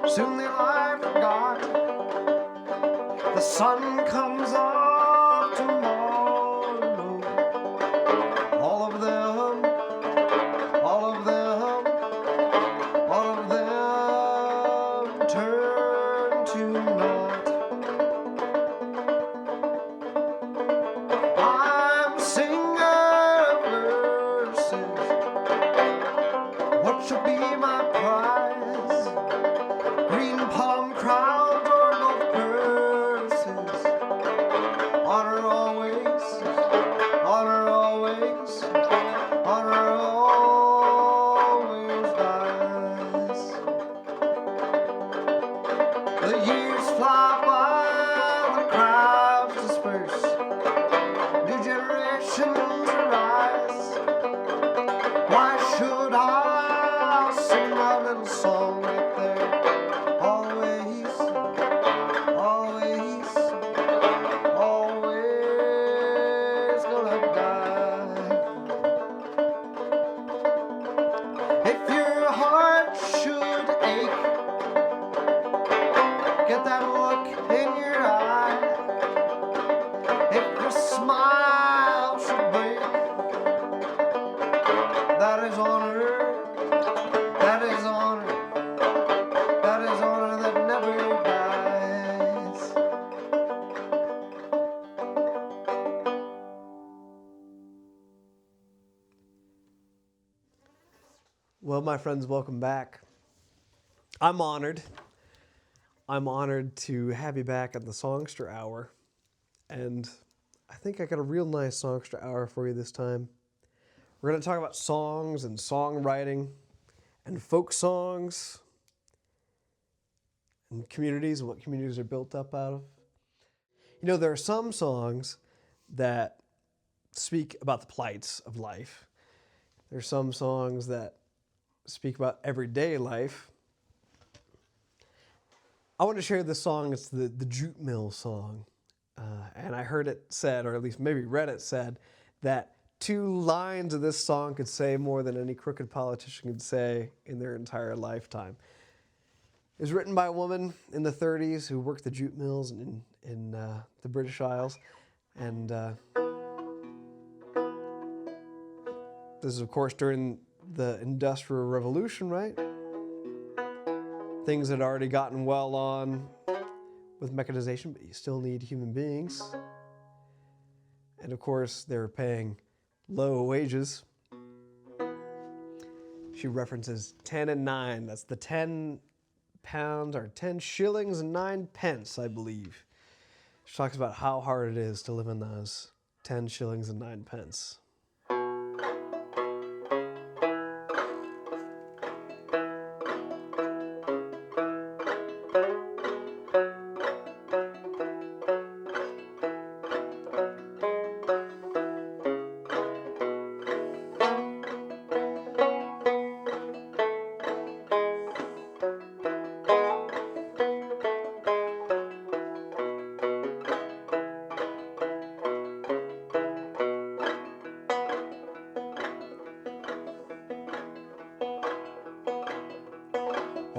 soon they lie forgot. The sun comes up tomorrow. All of them, all of them, all of them turn to naught. I'm a singer of verses. What should be my prize? Green palm crowns or gold purses? Honor always, honor always, honor always dies. The years fly by, the crowds disperse, new generations arise. Why should I sing my little song right there? Always, always, always gonna die. If your heart should ache, get that look in your eye. If your smile should break, that is honor, that is honor, that is honor that never dies. Well, my friends, welcome back. I'm honored. I'm honored to have you back at the Songster Hour. And I think I got a real nice Songster Hour for you this time. We're going to talk about songs and songwriting and folk songs and communities and what communities are built up out of. You know, there are some songs that speak about the plights of life. There are some songs that speak about everyday life. I want to share this song. It's the Jute Mill song. And I heard it said, or at least maybe read it said, that 2 lines of this song could say more than any crooked politician could say in their entire lifetime. It was written by a woman in the 30s who worked the jute mills in the British Isles. And this is, of course, during the Industrial Revolution, right? Things had already gotten well on with mechanization, but you still need human beings. And of course, they were paying low wages. She references 10 and 9. That's the 10 pounds or 10 shillings and 9 pence, I believe. She talks about how hard it is to live in those 10 shillings and 9 pence.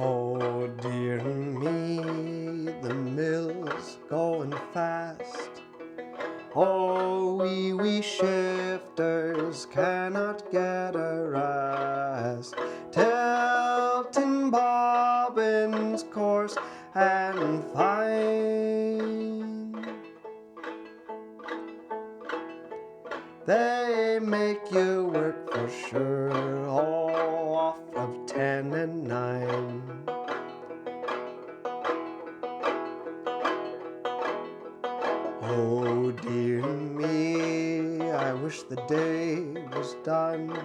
Oh dear me, the mill's going fast. Oh, we shifters cannot get a rest. Tilting bobbins coarse and fine, they make you work for sure, all off of 10 and 9. Oh dear me, I wish the day was done.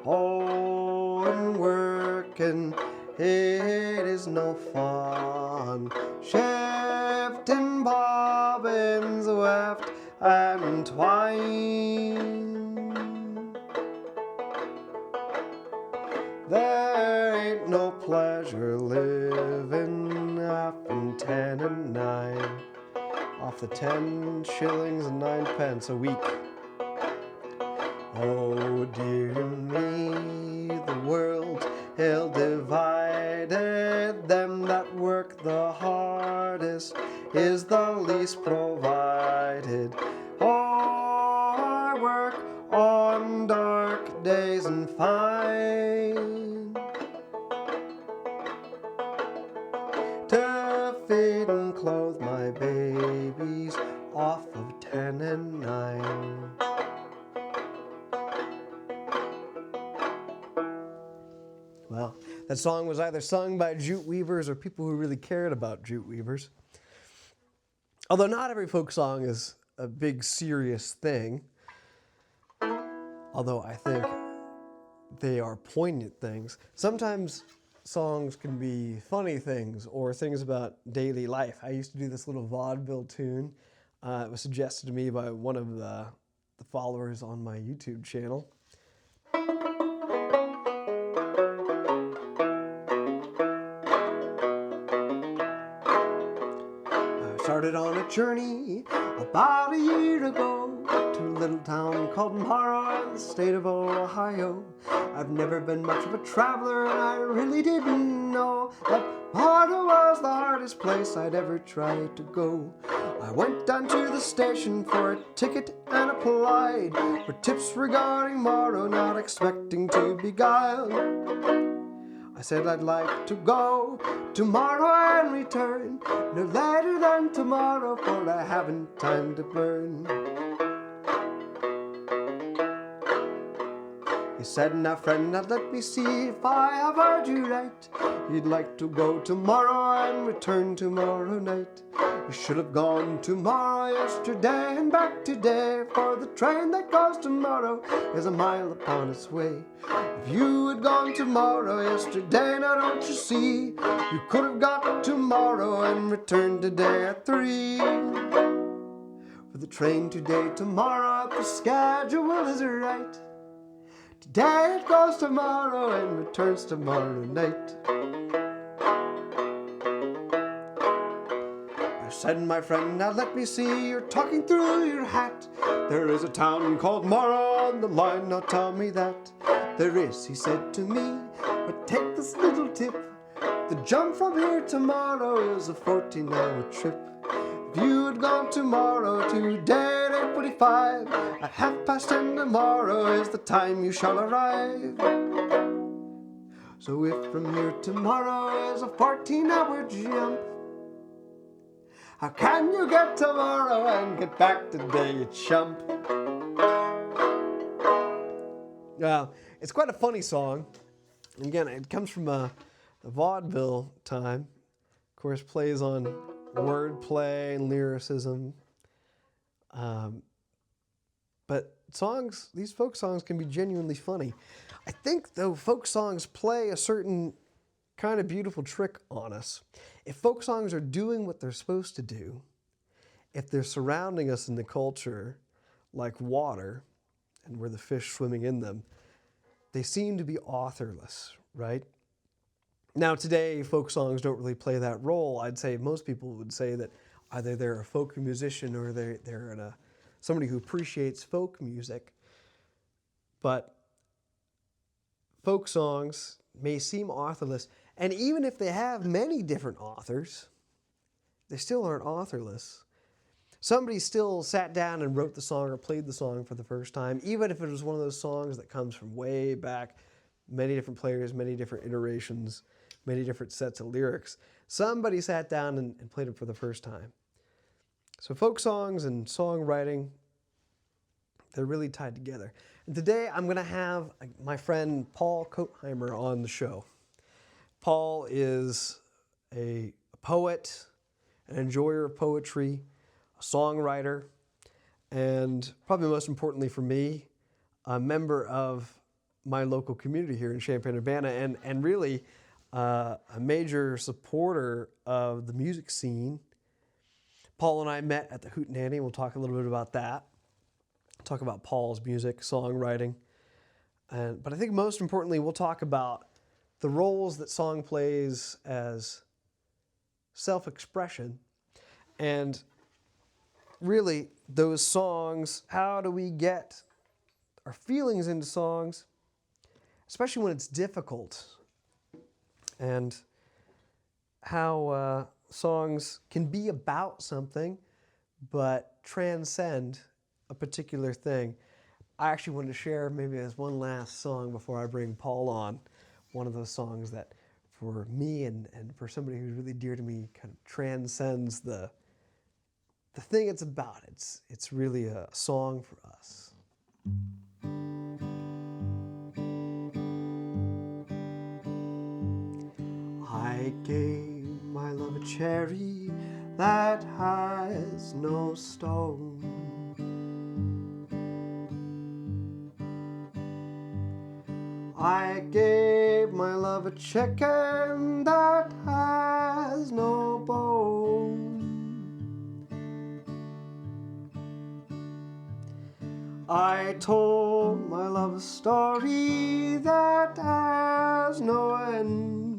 Oh, and working, it is no fun. Shifting bobbins weft and twine, there ain't no pleasure living off in 10 and 9. Off the 10 shillings and 9 pence a week. Oh dear me, the world ill divided beside them that work the hardest is the least provided. Oh, I work on dark days and find to feed and clothe my babies off of 10 and 9. Well, that song was either sung by jute weavers or people who really cared about jute weavers. Although not every folk song is a big serious thing, although I think they are poignant things. Sometimes songs can be funny things or things about daily life. I used to do this little vaudeville tune. It was suggested to me by one of the followers on my YouTube channel. I started on a journey about a year ago to a little town called Morrow in the state of Ohio. I've never been much of a traveler, and I really didn't know that Morrow was the hardest place I'd ever tried to go. I went down to the station for a ticket and applied for tips regarding Morrow, not expecting to be beguiled. I said I'd like to go tomorrow and return no later than tomorrow, for I haven't time to burn. He said, now friend, now let me see if I have heard you right. You'd like to go tomorrow and return tomorrow night. You should have gone tomorrow yesterday and back today, for the train that goes tomorrow is a mile upon its way. If you had gone tomorrow yesterday, now don't you see, you could have got tomorrow and returned today at 3. For the train today, tomorrow, if the schedule is right, today it goes tomorrow and returns tomorrow night. I said, my friend, now let me see, you're talking through your hat. There is a town called Morrow on the line, now tell me that. There is, he said to me, but take this little tip. The jump from here to Morrow is a 14-hour trip. If you had gone tomorrow today at 8:45, at 10:30 tomorrow is the time you shall arrive. So if from here to Morrow is a 14-hour jump, how can you get tomorrow and get back today, you chump? Well, it's quite a funny song. And again, it comes from the vaudeville time. Of course, plays on wordplay and lyricism. But songs, these folk songs can be genuinely funny. I think, though, folk songs play a certain kind of beautiful trick on us. If folk songs are doing what they're supposed to do, if they're surrounding us in the culture like water, and we're the fish swimming in them, they seem to be authorless, right? Now today, folk songs don't really play that role. I'd say most people would say that either they're a folk musician or they're somebody who appreciates folk music. But folk songs may seem authorless, and even if they have many different authors, they still aren't authorless. Somebody still sat down and wrote the song or played the song for the first time, even if it was one of those songs that comes from way back, many different players, many different iterations, many different sets of lyrics. Somebody sat down and played it for the first time. So folk songs and songwriting, they're really tied together. And today I'm going to have my friend Paul Kotheimer on the show. Paul is a poet, an enjoyer of poetry, a songwriter, and probably most importantly for me, a member of my local community here in Champaign-Urbana, and really a major supporter of the music scene. Paul and I met at the Hootenanny. We'll talk a little bit about that. Talk about Paul's music, songwriting. But I think most importantly, we'll talk about the roles that song plays as self-expression, and really those songs, how do we get our feelings into songs, especially when it's difficult. And how songs can be about something, but transcend a particular thing. I actually wanted to share maybe as one last song before I bring Paul on, one of those songs that for me and for somebody who's really dear to me kind of transcends the thing it's about. It's really a song for us. I gave my love a cherry that has no stone. I gave my love a chicken that has no bone. I told my love a story that has no end.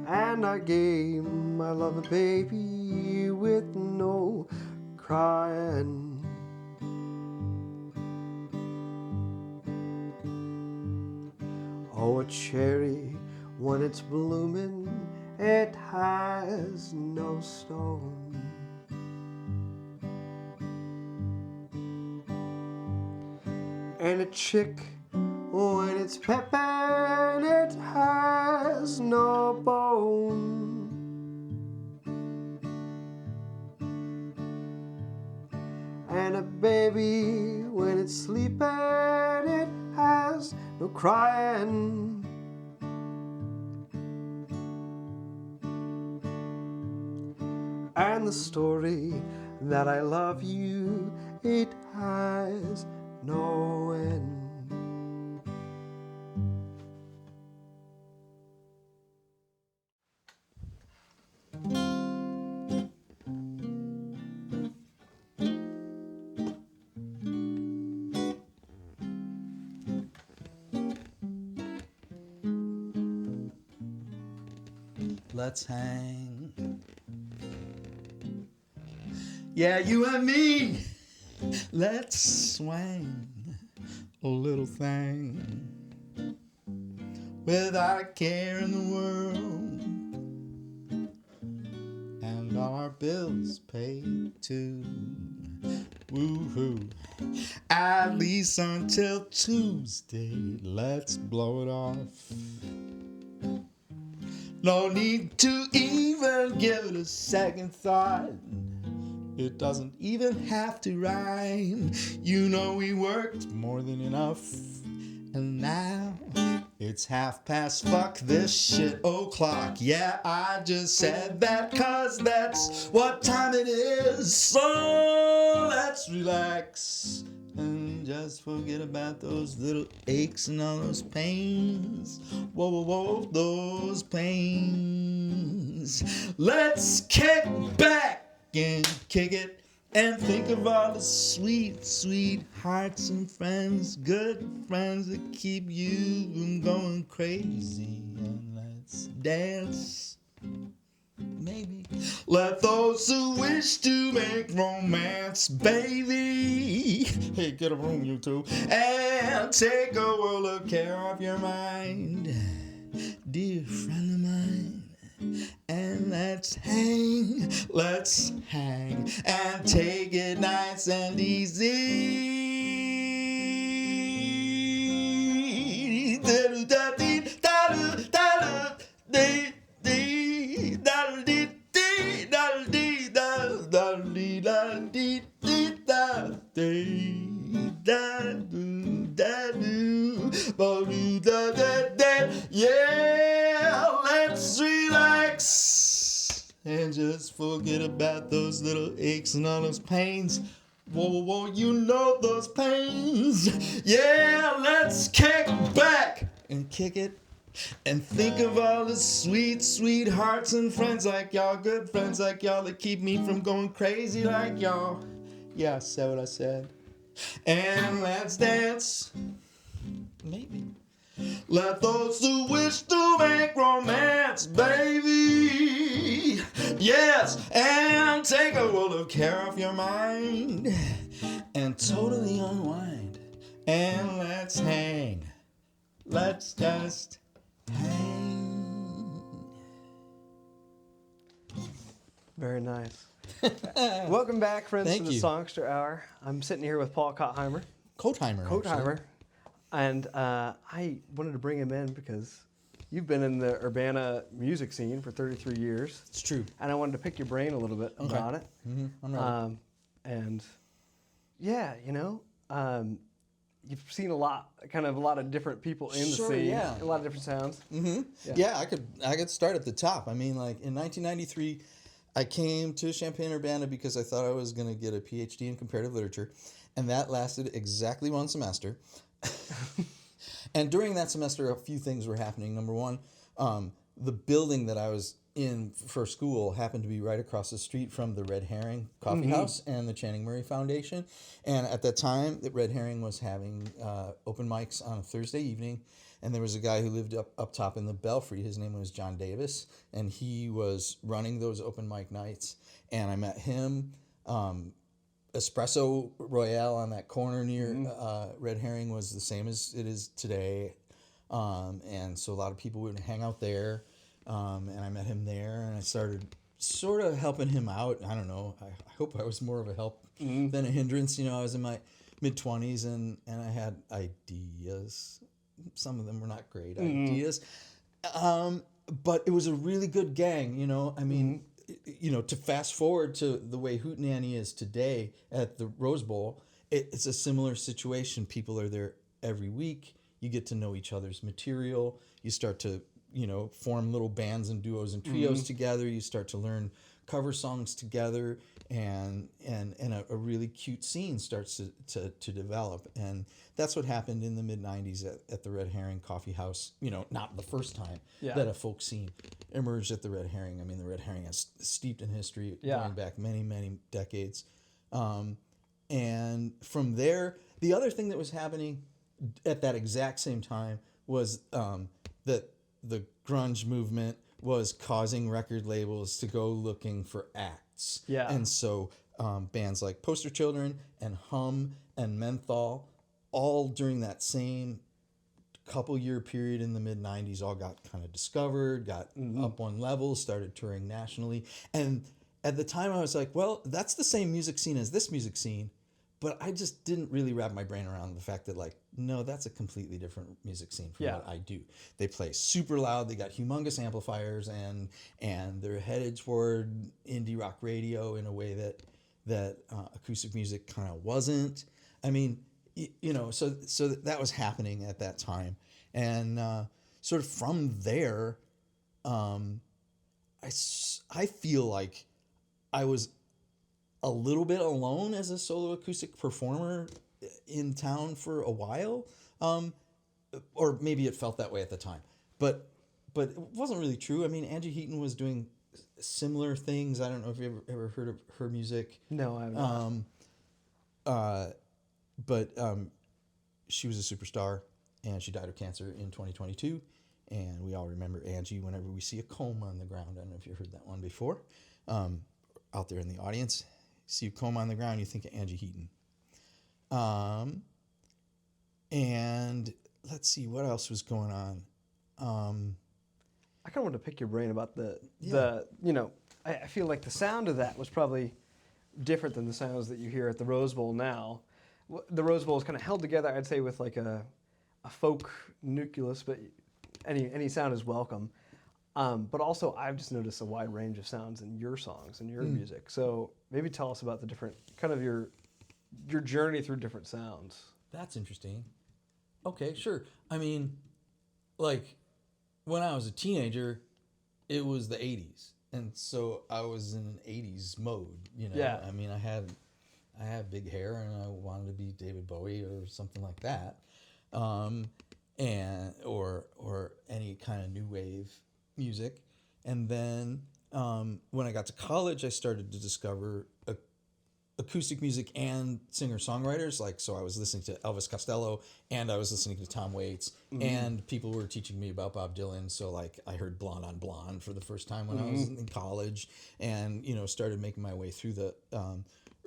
And I gave my love a baby with no crying. Oh, a cherry, when it's blooming, it has no stone. And a chick, when it's peppin', it has no bone. And a baby, when it's sleeping, it has no crying. And the story that I love you, it has no end. Let's hang. Yeah, you and me. Let's swing a little thing without a care in the world, and our bills paid too. Woo-hoo. At least until Tuesday. Let's blow it off. No need to even give it a second thought. It doesn't even have to rhyme. You know we worked more than enough. And now it's past. Fuck this shit o'clock. Yeah, I just said that 'cause that's what time it is. So let's relax and just forget about those little aches and all those pains. Whoa, whoa, whoa, those pains. Let's kick back and kick it and think of all the sweet, sweet hearts and friends, good friends that keep you from going crazy. And let's dance. Maybe let those who wish to make romance, baby. Hey, get a room, you two, and take a world of care off your mind, dear friend of mine. And let's hang and take it nice and easy. Yeah, let's relax and just forget about those little aches and all those pains. Whoa, whoa, whoa, you know those pains. Yeah, let's kick back and kick it and think of all the sweet, sweet hearts and friends like y'all, good friends like y'all that keep me from going crazy like y'all. Yeah, I said what I said. And let's dance. Maybe. Let those who wish to make romance, baby. Yes, and take a world of care off your mind and totally unwind. And let's hang Let's just hang. Very nice. Welcome back, friends, Thank to the you. Songster Hour. I'm sitting here with Paul Kotheimer. Kotheimer. And I wanted to bring him in because you've been in the Urbana music scene for 33 years. It's true. And I wanted to pick your brain a little bit about it. Mm-hmm. I'm ready. And yeah, you've seen a lot of different people in the Sure, scene, yeah. a lot of different sounds. Mm-hmm. Yeah, I could start at the top. I mean, like in 1993, I came to Champaign-Urbana because I thought I was going to get a PhD in comparative literature, and that lasted exactly one semester. And during that semester, a few things were happening. Number one, the building that I was in for school happened to be right across the street from the Red Herring Coffee House and the Channing Murray Foundation. And at that time, the Red Herring was having open mics on a Thursday evening. And there was a guy who lived up top in the Belfry. His name was John Davis. And he was running those open mic nights. And I met him. Espresso Royale on that corner near Red Herring was the same as it is today. And so a lot of people would hang out there. And I met him there, and I started sort of helping him out. I don't know. I hope I was more of a help than a hindrance. I was in my mid-20s, and I had ideas. Some of them were not great ideas. But it was a really good gang, I mean, to fast forward to the way Hootenanny is today at the Rose Bowl, it's a similar situation. People are there every week. You get to know each other's material. You start to form little bands and duos and trios together. You start to learn cover songs together, and a really cute scene starts to develop. And that's what happened in the mid-90s at the Red Herring Coffee House. Not the first time that a folk scene emerged at the Red Herring. I mean, the Red Herring is steeped in history going back many, many decades. And from there, the other thing that was happening at that exact same time was that the grunge movement was causing record labels to go looking for acts. Yeah. And so bands like Poster Children and Hum and Menthol, all during that same couple year period in the mid-90s, all got kind of discovered, got up one level, started touring nationally. And at the time I was like, well, that's the same music scene as this music scene. But I just didn't really wrap my brain around the fact that, no, that's a completely different music scene from what I do. They play super loud. They got humongous amplifiers, and they're headed toward indie rock radio in a way that acoustic music kind of wasn't. I mean, so that was happening at that time. And sort of from there, I feel like I was a little bit alone as a solo acoustic performer in town for a while, or maybe it felt that way at the time, but it wasn't really true. I mean, Angie Heaton was doing similar things. I don't know if you ever heard of her music. No, I haven't. But she was a superstar, and she died of cancer in 2022. And we all remember Angie whenever we see a comb on the ground. I don't know if you heard that one before. Out there in the audience, see a comb on the ground, you think of Angie Heaton. And let's see what else was going on. I kind of want to pick your brain about I feel like the sound of that was probably different than the sounds that you hear at the Rose Bowl now. The Rose Bowl is kind of held together, I'd say, with like a folk nucleus, but any sound is welcome. But also, I've just noticed a wide range of sounds in your songs and your music. So maybe tell us about the different, kind of your journey through different sounds. That's interesting. Okay, sure. I mean, like, when I was a teenager, it was the 80s. And so I was in an 80s mode, Yeah. I mean, I had big hair, and I wanted to be David Bowie or something like that. And or any kind of new wave music. And then when I got to college, I started to discover acoustic music and singer-songwriters. So I was listening to Elvis Costello, and I was listening to Tom Waits, and people were teaching me about Bob Dylan. So I heard Blonde on Blonde for the first time when I was in college, and started making my way through the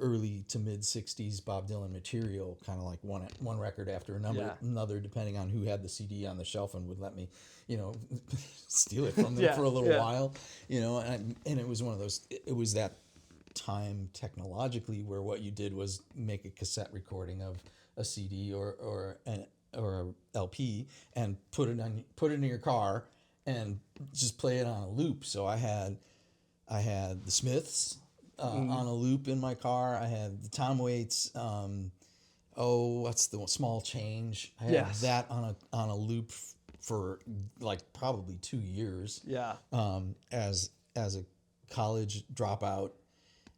early to mid 60s Bob Dylan material, kind of like one record after another, depending on who had the CD on the shelf and would let me, steal it from them for a little while, and it was one of those, it was that time technologically where what you did was make a cassette recording of a CD or a LP and put it in your car and just play it on a loop. So I had the Smiths on a loop in my car. I had the Tom Waits. What's the one? Small Change? I had that on a loop for like probably 2 years. Yeah. As a college dropout,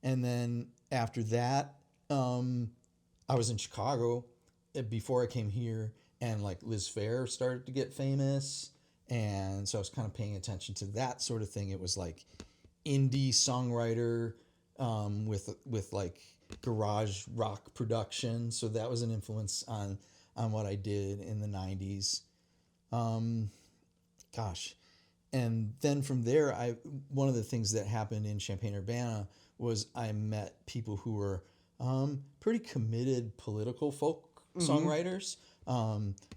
and then after that, I was in Chicago before I came here, and like Liz Phair started to get famous, and so I was kind of paying attention to that sort of thing. It was like indie songwriter with like garage rock production, so that was an influence on what I did in the 90s. And then from there, one of the things that happened in Champaign-Urbana was I met people who were pretty committed political folk songwriters.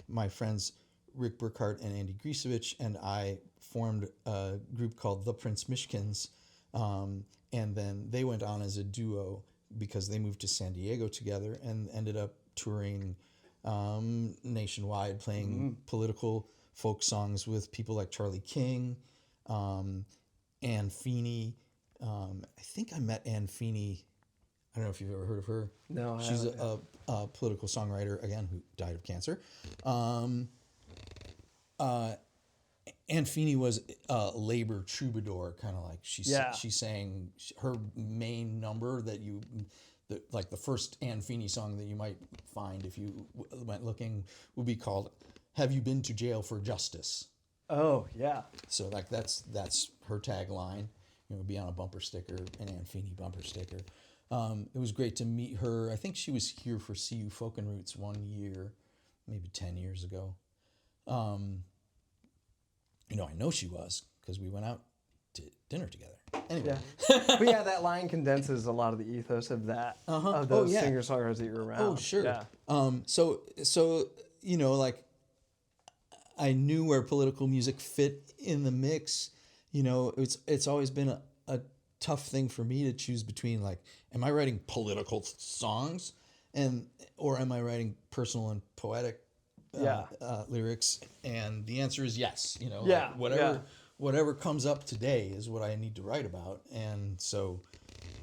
My friends Rick Burkhart and Andy Griesevich and I formed a group called the Prince Mishkins, and then they went on as a duo because they moved to San Diego together and ended up touring nationwide, playing political folk songs with people like Charlie King, Ann Feeney. I think I met Ann Feeney. I don't know if you've ever heard of her. No, she's a political songwriter, again, who died of cancer. Ann Feeney was a labor troubadour, kind of like she sang her main number like the first Ann Feeney song that you might find if you went looking would be called "Have You Been to Jail for Justice?" Oh yeah. So like that's her tagline. It would be on a bumper sticker, an Ann Feeney bumper sticker. It was great to meet her. I think she was here for CU Folk and Roots 1 year, maybe 10 years ago. I know she was because we went out to dinner together. Anyway. Yeah. But yeah, that line condenses a lot of the ethos of that, of those singer-songwriters that you're around. Oh, sure. Yeah. So like I knew where political music fit in the mix. It's always been a tough thing for me to choose between, like, am I writing political songs or am I writing personal and poetic lyrics? And the answer is yes. Whatever comes up today is what I need to write about. And so,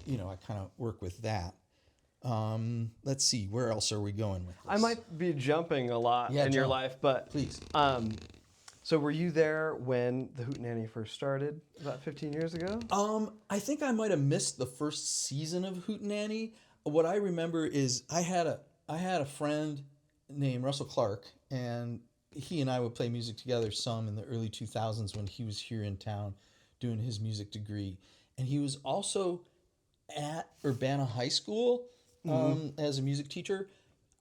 I kind of work with that. Let's see, where else are we going with this? I might be jumping a lot in your life, but please. So were you there when the Hootenanny first started about 15 years ago? I think I might have missed the first season of Hootenanny. What I remember is I had a friend named Russell Clark, and he and I would play music together some in the early 2000s when he was here in town doing his music degree. And he was also at Urbana High School as a music teacher.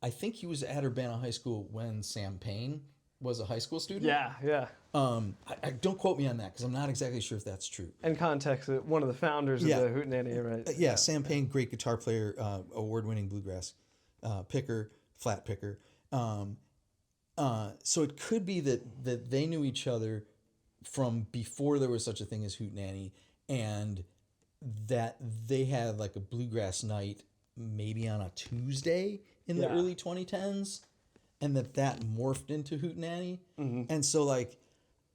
I think he was at Urbana High School when Sam Payne was a high school student. Yeah. I don't quote me on that because I'm not exactly sure if that's true. In context, one of the founders of the Hootenanny, right? Sam Payne, great guitar player, award-winning bluegrass flat picker. So it could be that they knew each other from before there was such a thing as Hootenanny, and that they had like a bluegrass night maybe on a Tuesday in the early 2010s, and that morphed into Hootenanny. And so like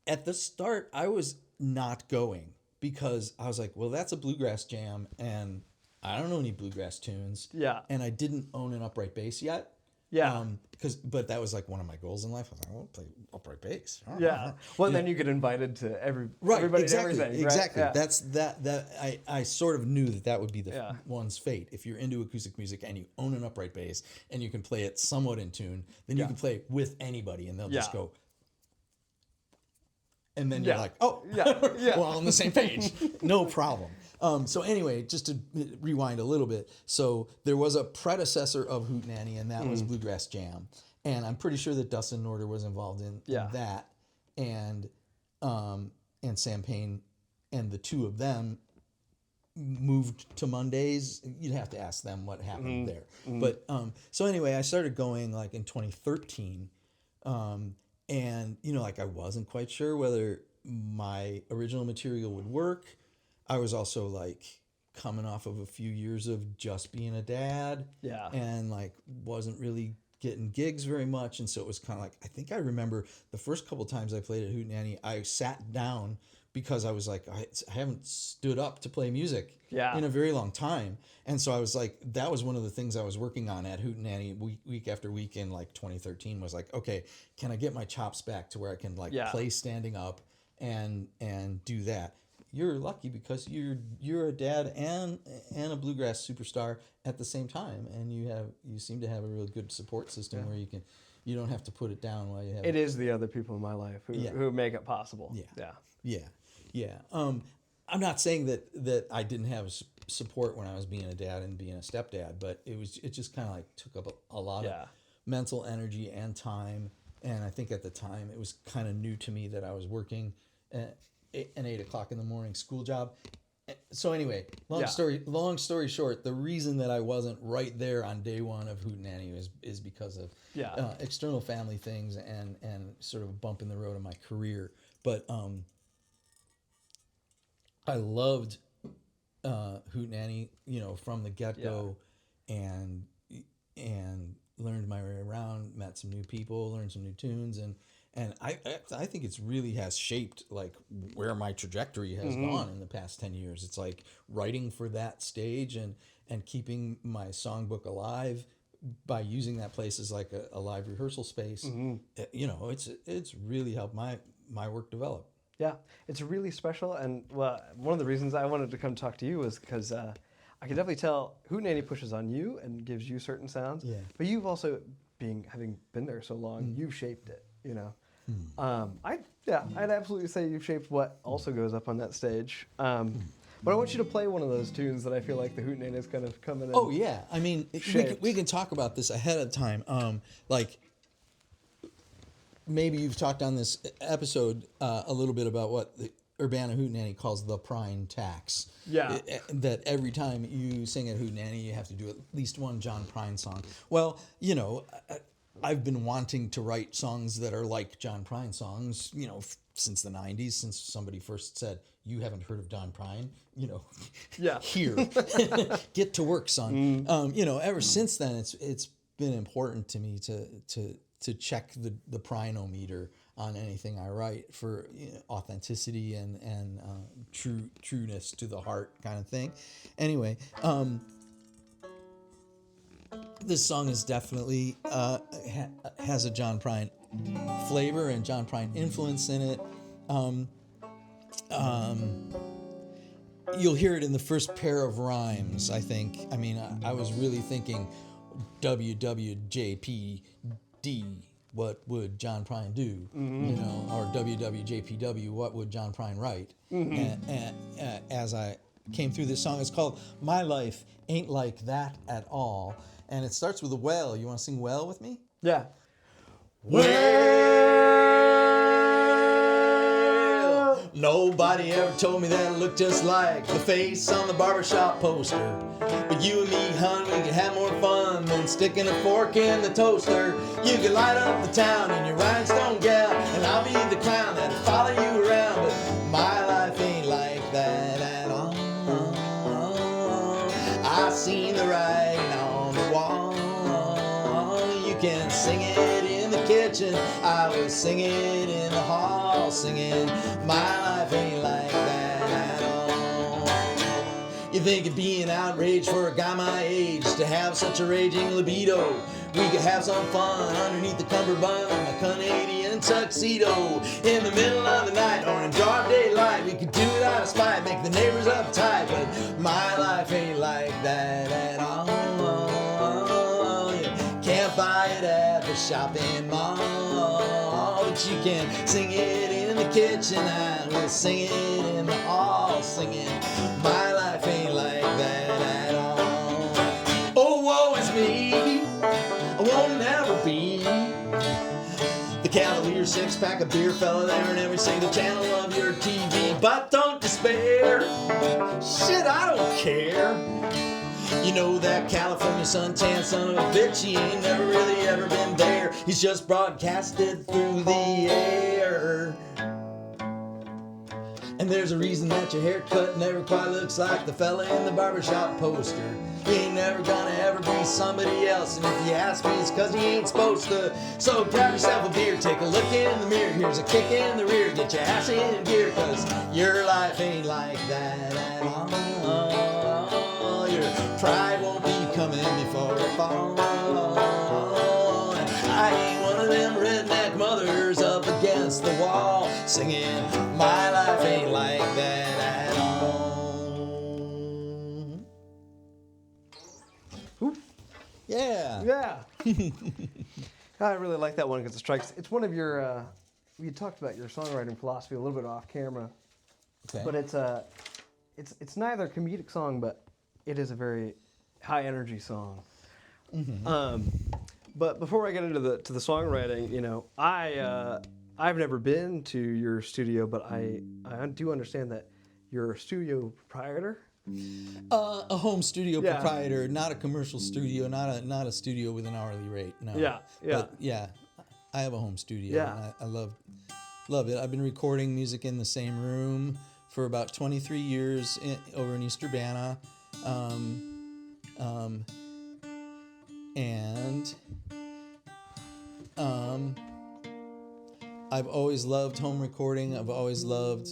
at the start I was not going because I was like, well, that's a bluegrass jam and I don't know any bluegrass tunes. Yeah. And I didn't own an upright bass yet. Yeah. But that was like one of my goals in life. I was like, I want to play upright bass. Yeah. Well, then you get invited to everybody exactly, and everything. Exactly. Right? Yeah. That's that I sort of knew that would be the one's fate. If you're into acoustic music and you own an upright bass and you can play it somewhat in tune, then you can play with anybody and they'll just go. And then you're like, oh, we're all on the same page. No problem. So anyway, just to rewind a little bit. So there was a predecessor of Hootenanny, and that was Bluegrass Jam. And I'm pretty sure that Dustin Norder was involved in that. And Sam Payne and the two of them moved to Mondays, you'd have to ask them what happened there. But so anyway, I started going like in 2013, and like I wasn't quite sure whether my original material would work. I was also like coming off of a few years of just being a dad, and like wasn't really getting gigs very much, and so it was kind of like, I think I remember the first couple times I played at Hootenanny, I sat down because I was like, I haven't stood up to play music in a very long time. And so I was like, that was one of the things I was working on at Hootenanny week after week in like 2013 was like, okay, can I get my chops back to where I can like play standing up and do that? You're lucky because you're a dad and a bluegrass superstar at the same time, and you seem to have a really good support system where you don't have to put it down while you have it. Is the other people in my life who make it possible. Yeah. I'm not saying that I didn't have support when I was being a dad and being a stepdad, but it just kind of like took up a lot of mental energy and time. And I think at the time it was kind of new to me that I was working an 8 o'clock in the morning school job. So anyway, long story short, the reason that I wasn't right there on day one of Hootenanny is because of external family things and sort of a bump in the road of my career. But I loved Hootenanny, from the get-go, and learned my way around, met some new people, learned some new tunes, and I think it's really has shaped like where my trajectory has gone in the past 10 years. It's like writing for that stage and keeping my songbook alive by using that place as like a live rehearsal space. It's really helped my work develop. Yeah, it's really special, and one of the reasons I wanted to come talk to you was because I can definitely tell Hootenanny pushes on you and gives you certain sounds. Yeah. But you've also, having been there so long, you've shaped it. I'd absolutely say you've shaped what also goes up on that stage. But I want you to play one of those tunes that I feel like the Hootenanny is kind of coming in. Oh yeah, I mean we can talk about this ahead of time. Like, maybe you've talked on this episode a little bit about what the Urbana Hootenanny calls the prine tax. Yeah. That every time you sing at Hootenanny, you have to do at least one John Prine song. Well, I've been wanting to write songs that are like John Prine songs, since the 90s, since somebody first said, you haven't heard of John Prine, here, get to work, son. Ever since then, it's been important to me to check the Prine-o-meter on anything I write for authenticity and trueness to the heart kind of thing. Anyway, this song is definitely has a John Prine flavor and John Prine influence in it. You'll hear it in the first pair of rhymes, I think. I mean, I was really thinking WWJPD, what would John Prine do? Or WWJPW, what would John Prine write? And as I came through this song, it's called My Life Ain't Like That at All. And it starts with a well. You want to sing well with me? Yeah. Well, nobody ever told me that I looked just like the face on the barbershop poster. But you and me, hun, we could have more fun than sticking a fork in the toaster. You could light up the town in your rhinestone gown, and I'll be the clown that'll follow you around. But my life ain't like that at all. I seen the writing on the wall. You can sing it in the kitchen, I will sing it in the hall, singing my life ain't like that at all. You think it'd be an outrage for a guy my age to have such a raging libido? We could have some fun underneath the cummerbund in a Canadian tuxedo. In the middle of the night or in broad daylight, we could do it out of spite, make the neighbors uptight. But my life ain't like that at all. You can't buy it at the shopping mall, but you can sing it in the kitchen. I will sing it in the hall, singing my life ain't like that at all. Oh, woe is me, I won't never be the Cavalier six-pack of beer, fella there in every single channel of your TV. But don't despair. Shit, I don't care. You know that California suntan son of a bitch, he ain't never really ever been there. He's just broadcasted through the air. And there's a reason that your haircut never quite looks like the fella in the barbershop poster. He ain't never gonna ever be somebody else, and if you ask me, it's cause he ain't supposed to. So grab yourself a beer, take a look in the mirror, here's a kick in the rear, get your ass in gear, cause your life ain't like that at all. Your pride won't be coming before it falls. I ain't one of them redneck mothers up against the wall singing, my life ain't like that at all. Ooh. Yeah. Yeah. I really like that one because it strikes. It's one of your. You talked about your songwriting philosophy a little bit off camera, Okay. but it's neither a comedic song, but it is a very high energy song. Mm-hmm. But before I get into the songwriting, you know, I've never been to your studio, but I do understand that you're a studio proprietor. A home studio Yeah. proprietor, not a commercial studio, not a studio with an hourly rate. No. Yeah, yeah. But yeah, I have a home studio. Yeah. And I love it. I've been recording music in the same room for about 23 years over in East Urbana. I've always loved home recording. I've always loved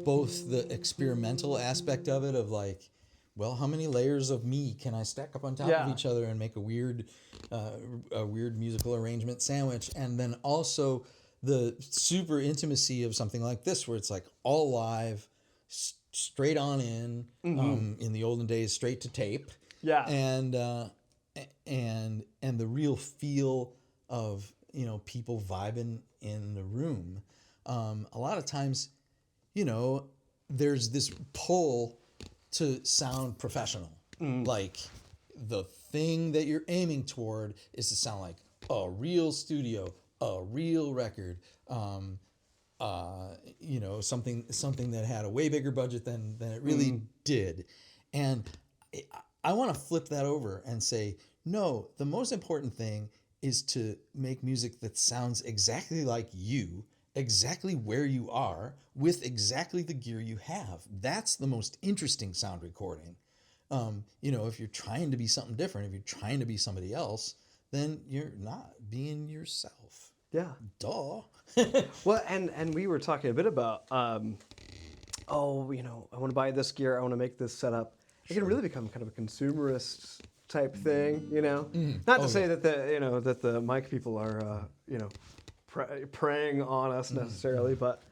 both the experimental aspect of it, of like, well, how many layers of me can I stack up on top of each other and make a weird musical arrangement sandwich, and then also the super intimacy of something like this, where it's like all live, straight on in. In the olden days, straight to tape. Yeah. And the real feel of, you know, people vibing in the room. A lot of times, you know, there's this pull to sound professional. Like the thing that you're aiming toward is to sound like a real studio, a real record. You know, something that had a way bigger budget than it really did. And I want to flip that over and say, no, the most important thing is to make music that sounds exactly like you, exactly where you are, with exactly the gear you have. That's the most interesting sound recording. You know, if you're trying to be something different, if you're trying to be somebody else, then you're not being yourself. Yeah. Duh. Well, and we were talking a bit about, you know, I want to buy this gear, I want to make this setup. It can really become kind of a consumerist type thing, you know. Not to say that the mic people are, you know, preying on us necessarily, but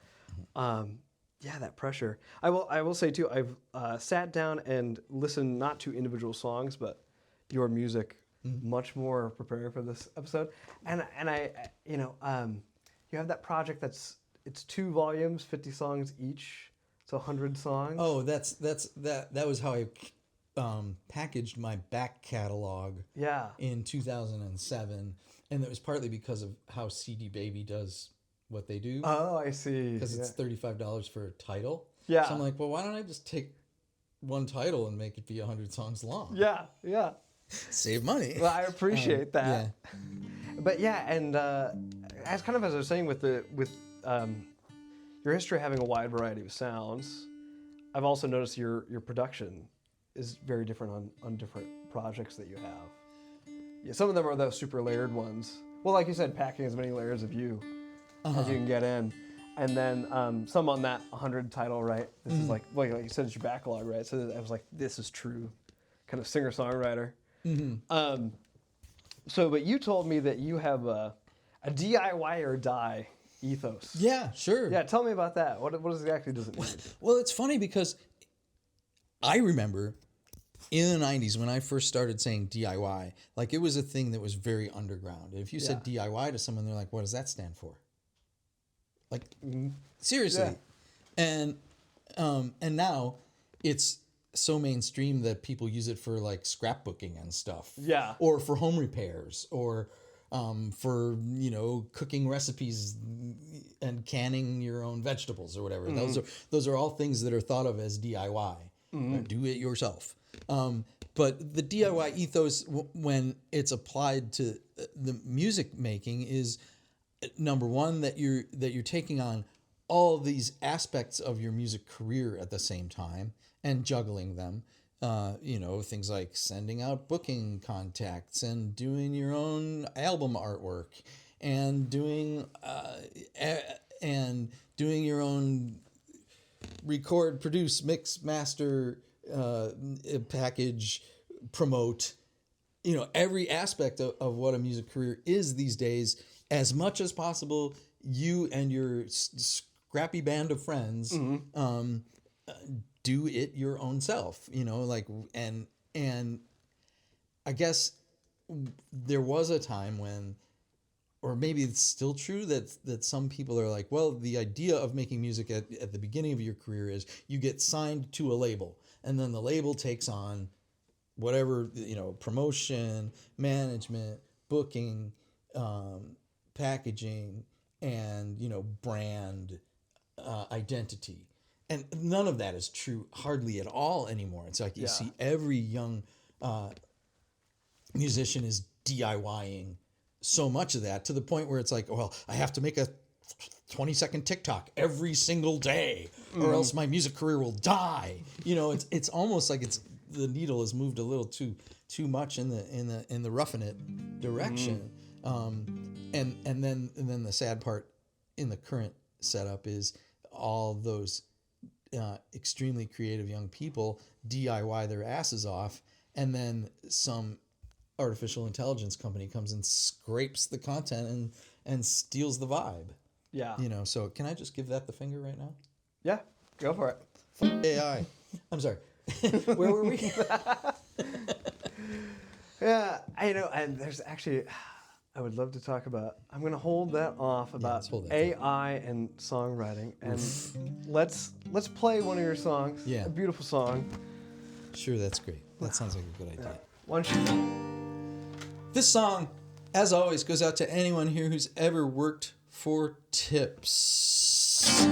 yeah, that pressure. I will say too, I've sat down and listened not to individual songs, but your music much more preparing for this episode, and I you know, you have that project it's 2 volumes, 50 songs each, so 100 songs. Oh, that was how I packaged my back catalog. Yeah. In 2007, and it was partly because of how CD Baby does what they do. Oh, I see. Because it's $35 for a title. Yeah. So I'm like, well, why don't I just take one title and make it be 100 songs long? Yeah, yeah. Save money. Well, I appreciate that. Yeah. But yeah, and as I was saying with your history having a wide variety of sounds, I've also noticed your production is very different on different projects that you have. Yeah, some of them are those super layered ones. Well, like you said, packing as many layers of you as you can get in. And then some on that 100 title, right? This is like you said, it's your backlog, right? So I was like, this is true kind of singer-songwriter. But you told me that you have a DIY or die ethos. Yeah, sure. Yeah, tell me about that. What exactly does it mean? Well, it's funny because I remember in the 90s when I first started saying DIY, like it was a thing that was very underground. If you said DIY to someone, they're like, what does that stand for? Like, seriously. Yeah. And now it's so mainstream that people use it for like scrapbooking and stuff. Yeah. Or for home repairs or for, cooking recipes and canning your own vegetables or whatever. Those are all things that are thought of as DIY. Do it yourself. But the DIY ethos, when it's applied to the music making, is number one, that you're taking on all these aspects of your music career at the same time and juggling them. Things like sending out booking contacts and doing your own album artwork and doing your own record, produce, mix, master, package, promote, every aspect of what a music career is these days. As much as possible, you and your scrappy band of friends do it your own self, and I guess there was a time when, or maybe it's still true, that some people are like, well, the idea of making music at the beginning of your career is you get signed to a label, and then the label takes on whatever, promotion, management, booking, packaging, and, brand identity. And none of that is true hardly at all anymore. It's like you see every young musician is DIYing so much of that, to the point where it's like, well, I have to make a 20-second TikTok every single day, or else my music career will die. It's almost like the needle has moved a little too much in the roughing it direction. And then the sad part in the current setup is all those extremely creative young people DIY their asses off, and then some artificial intelligence company comes and scrapes the content and steals the vibe. Yeah. So can I just give that the finger right now? Yeah, go for it. AI. I'm sorry. Where were we? Yeah, and there's actually, I would love to talk about, I'm going to hold that off about AI and songwriting, and let's play one of your songs. Yeah. A beautiful song. Sure, that's great. That sounds like a good idea. Why don't you? This song, as always, goes out to anyone here who's ever worked for tips.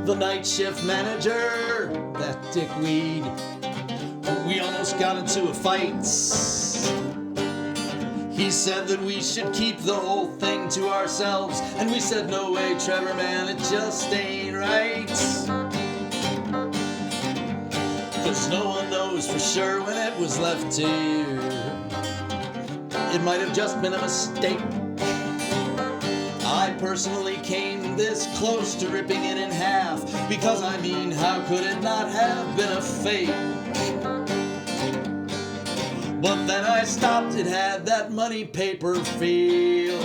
The night shift manager, that dickweed, we almost got into a fight. He said that we should keep the whole thing to ourselves, and we said, no way, Trevor, man, it just ain't right. 'Cause no one knows for sure when it was left here. It might have just been a mistake. I personally came this close to ripping it in half, because I mean, how could it not have been a fake? But then I stopped, it had that money paper feel.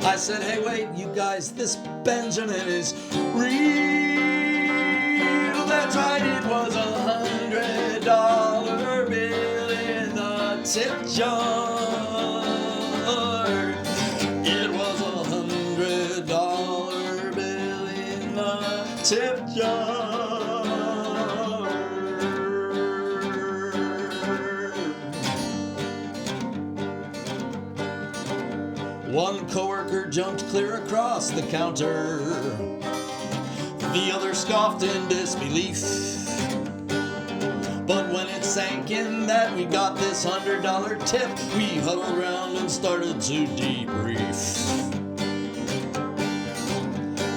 I said, hey, wait, you guys, this Benjamin is real. That's right, it was $100 bill in the tip jar. It was $100 bill in the tip jar. One coworker jumped clear across the counter. The other scoffed in disbelief. But when it sank in that we got this $100 tip, we huddled around and started to debrief.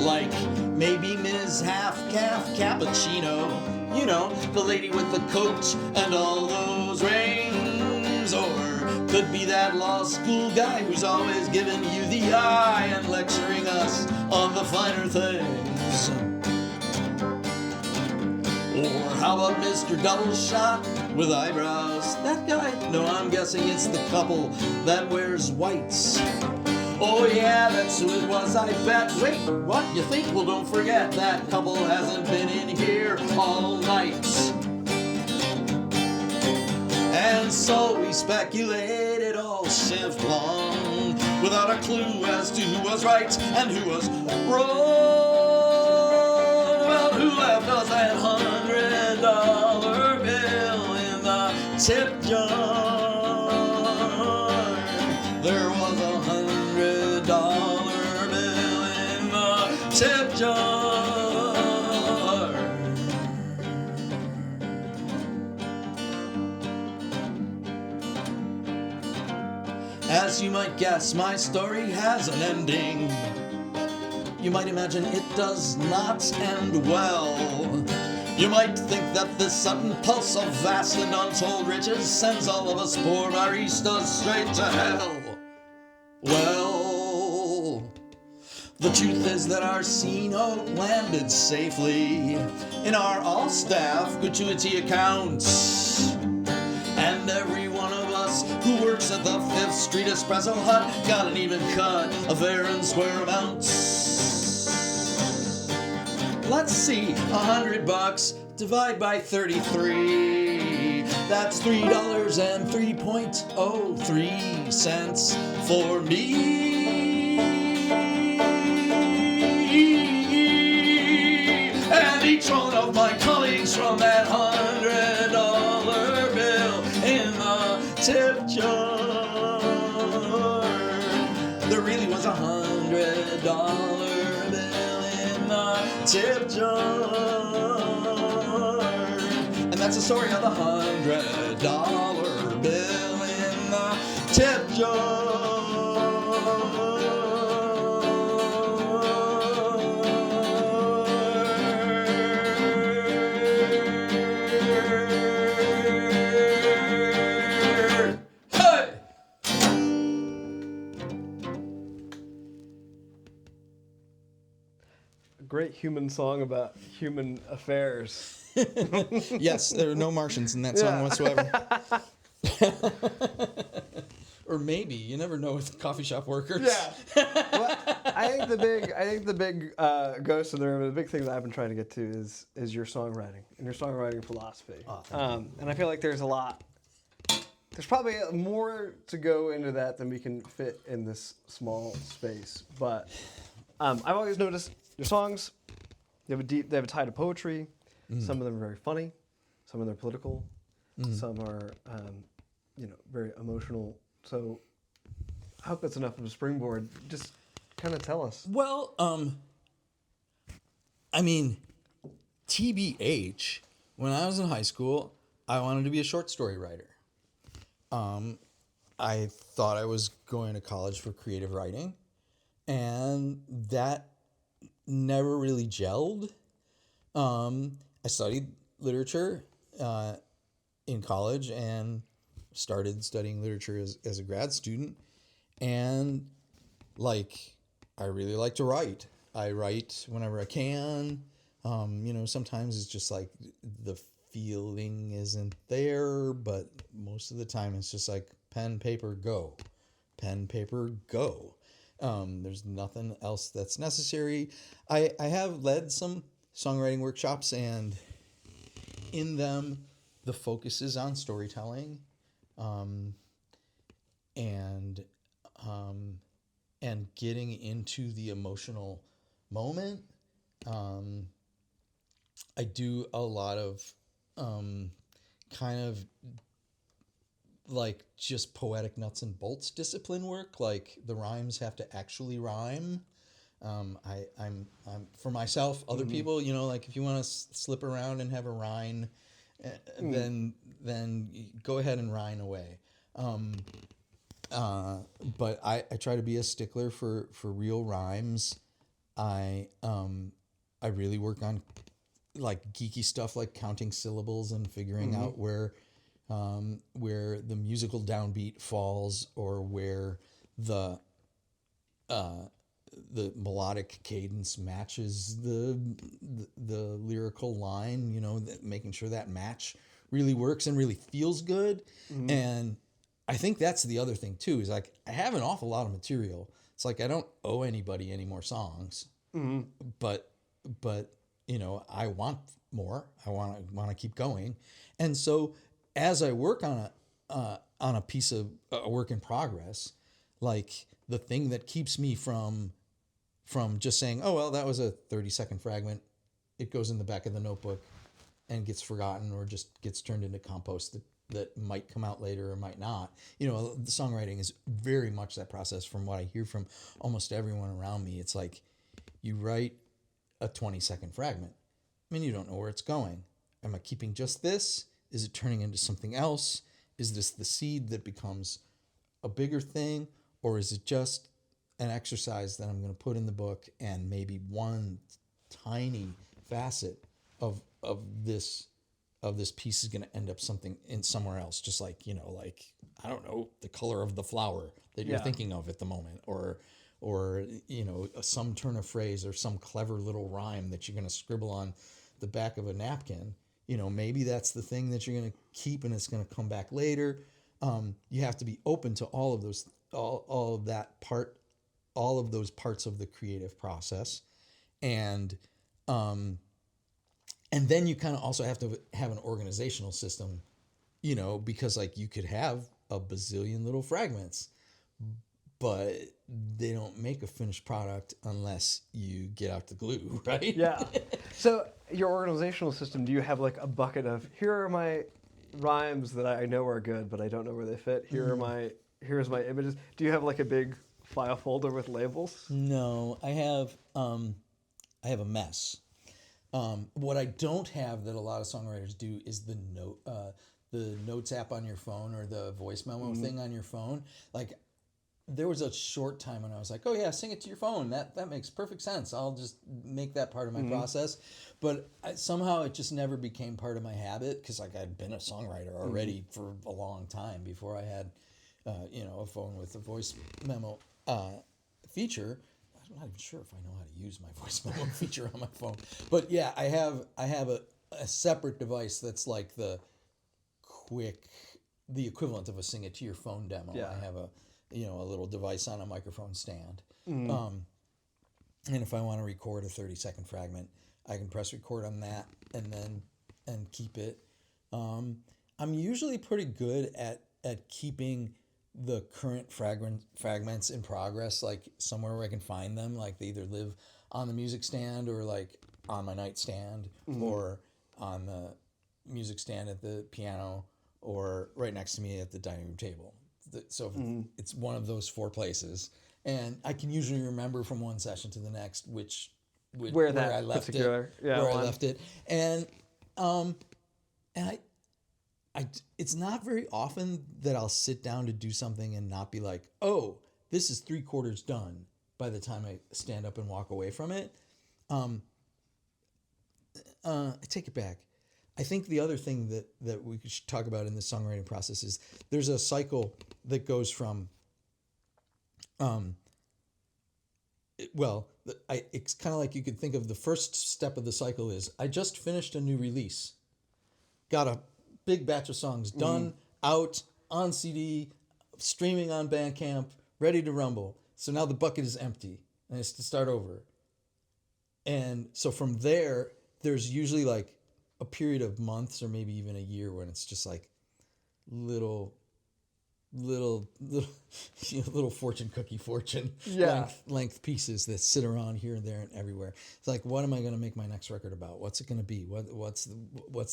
Like maybe Ms. Half-Calf Cappuccino, you know, the lady with the coat and all those rings, or could be that law school guy who's always giving you the eye and lecturing us on the finer things. Or how about Mr. Double Shot with eyebrows? That guy? No, I'm guessing it's the couple that wears whites. Oh yeah, that's who it was, I bet. Wait, what? You think? Well, don't forget, that couple hasn't been in here all night. And so we speculated all shift long, without a clue as to who was right and who was wrong. well, who left us that $100 bill in the tip jar? There was $100 bill in the tip jar. As you might guess, my story has an ending. You might imagine it does not end well. You might think that this sudden pulse of vast and untold riches sends all of us poor baristas straight to hell. Well, the truth is that our C note landed safely in our all-staff gratuity accounts. And every one of us who works at the 5th Street Espresso Hut got an even cut of fair and square amounts. Let's see, $100 divide by 33. That's $3.03 for me. And each one of my colleagues from that $100 bill in the tip jar. There really was $100 bill in the tip jar. And that's the story of the $100 bill in the tip jar. Great human song about human affairs. Yes, there are no Martians in that song whatsoever. Or maybe, you never know with coffee shop workers. Yeah. Well, I think the big ghost in the room, the big thing that I've been trying to get to is your songwriting and your songwriting philosophy. Oh, thank you. And I feel like there's probably more to go into that than we can fit in this small space. But I've always noticed your songs, they have a tie to poetry. Some of them are very funny, some of them are political, some are very emotional. So I hope that's enough of a springboard. Just kind of tell us. Well, I mean, TBH, when I was in high school, I wanted to be a short story writer. I thought I was going to college for creative writing, and that never really gelled. I studied literature in college and started studying literature as a grad student. And I really like to write. I write whenever I can. Sometimes it's just like the feeling isn't there, but most of the time it's just like pen, paper, go. Pen, paper, go. There's nothing else that's necessary. I have led some songwriting workshops, and in them, the focus is on storytelling, and getting into the emotional moment. I do a lot of kind of like just poetic nuts and bolts discipline work. Like the rhymes have to actually rhyme. I'm for myself, other people, like if you want to slip around and have a rhyme, then go ahead and rhyme away. But I try to be a stickler for real rhymes. I really work on like geeky stuff like counting syllables and figuring out where the musical downbeat falls, or where the melodic cadence matches the lyrical line, making sure that match really works and really feels good. And I think that's the other thing too, is like I have an awful lot of material. It's like I don't owe anybody any more songs, but I want more. I want to keep going. And so as I work on a piece of a work in progress, like the thing that keeps me from just saying, oh, well, that was a 30-second fragment, it goes in the back of the notebook and gets forgotten or just gets turned into compost that might come out later or might not. You know, the songwriting is very much that process from what I hear from almost everyone around me. It's like you write a 20-second fragment. I mean, you don't know where it's going. Am I keeping just this? Is it turning into something else? Is this the seed that becomes a bigger thing? Or is it just an exercise that I'm going to put in the book and maybe one tiny facet of this piece is going to end up something in somewhere else, just like, you know, like, I don't know, the color of the flower that you're thinking of at the moment, or you know, some turn of phrase or some clever little rhyme that you're going to scribble on the back of a napkin. You know, maybe that's the thing that you're going to keep and it's going to come back later. You have to be open to all of those, all of those parts of the creative process. And then you kind of also have to have an organizational system, you know, because like you could have a bazillion little fragments, but they don't make a finished product unless you get out the glue, right? Yeah. So your organizational system, do you have like a bucket of, here are my rhymes that I know are good, but I don't know where they fit. Here's my images. Do you have like a big file folder with labels? No, I have a mess. What I don't have that a lot of songwriters do is the notes app on your phone or the voice memo thing on your phone. Like, there was a short time when I was like, oh yeah, sing it to your phone. That makes perfect sense. I'll just make that part of my process. But somehow it just never became part of my habit, because like I'd been a songwriter already for a long time before I had, you know, a phone with a voice memo feature. I'm not even sure if I know how to use my voice memo feature on my phone. But yeah, I have a separate device that's like the equivalent of a sing it to your phone demo. Yeah. I have a little device on a microphone stand. And if I want to record a 30-second fragment, I can press record on that and keep it. I'm usually pretty good at keeping the current fragments in progress, like somewhere where I can find them. Like they either live on the music stand or like on my nightstand or on the music stand at the piano or right next to me at the dining room table. So it's one of those four places, and I can usually remember from one session to the next where I left it, and it's not very often that I'll sit down to do something and not be like, oh, this is 3/4 done by the time I stand up and walk away from it. I take it back. I think the other thing that we should talk about in the songwriting process is there's a cycle that goes from, it's kind of like you could think of the first step of the cycle is I just finished a new release, got a big batch of songs done, out, on CD, streaming on Bandcamp, ready to rumble. So now the bucket is empty and it's to start over. And so from there's usually like a period of months or maybe even a year when it's just like little fortune cookie length pieces that sit around here and there and everywhere. It's like, what am I going to make my next record about? What's it going to be? What's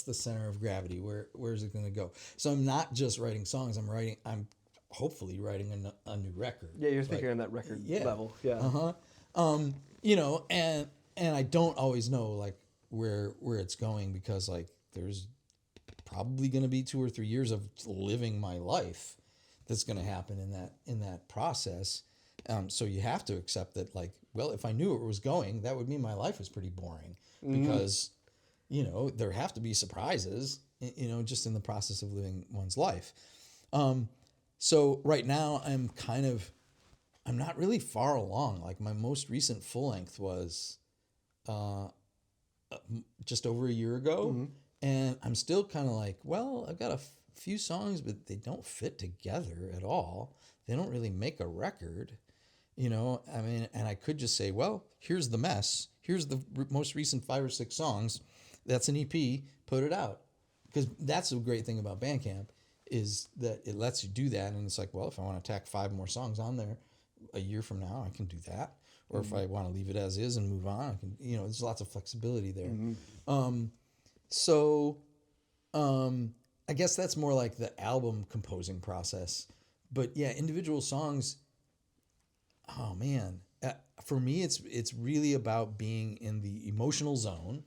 the center of gravity? Where's it going to go? So I'm not just writing songs. I'm hopefully writing a new record. Yeah, you're thinking on that record level. Yeah. You know, and I don't always know like where it's going, because like there's probably going to be 2 or 3 years of living my life that's going to happen in that process. So you have to accept that, like, well, if I knew where it was going, that would mean my life was pretty boring, because, you know, there have to be surprises, you know, just in the process of living one's life. So right now I'm not really far along. Like my most recent full length was just over a year ago. And I'm still kind of like, well, I've got a few songs, but they don't fit together at all. They don't really make a record, you know? I mean, and I could just say, well, here's the mess. Here's the most recent 5 or 6 songs. That's an EP, put it out. Because that's the great thing about Bandcamp, is that it lets you do that. And it's like, well, if I want to tack 5 more songs on there a year from now, I can do that. or if I want to leave it as is and move on, I can, there's lots of flexibility there. So I guess that's more like the album composing process. But yeah, individual songs, oh man, for me, it's really about being in the emotional zone,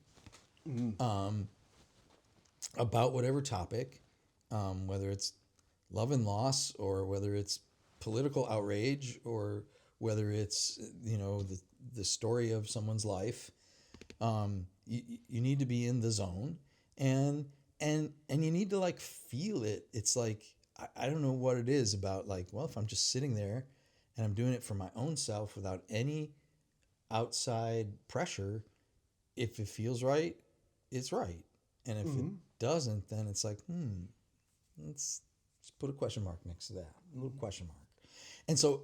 about whatever topic, whether it's love and loss, or whether it's political outrage, or whether it's the story of someone's life. You need to be in the zone, and you need to like feel it. It's like I don't know what it is about, like, well, if I'm just sitting there and I'm doing it for my own self without any outside pressure, if it feels right, it's right. And if it doesn't, then it's like, let's put a question mark next to that, a little question mark. And so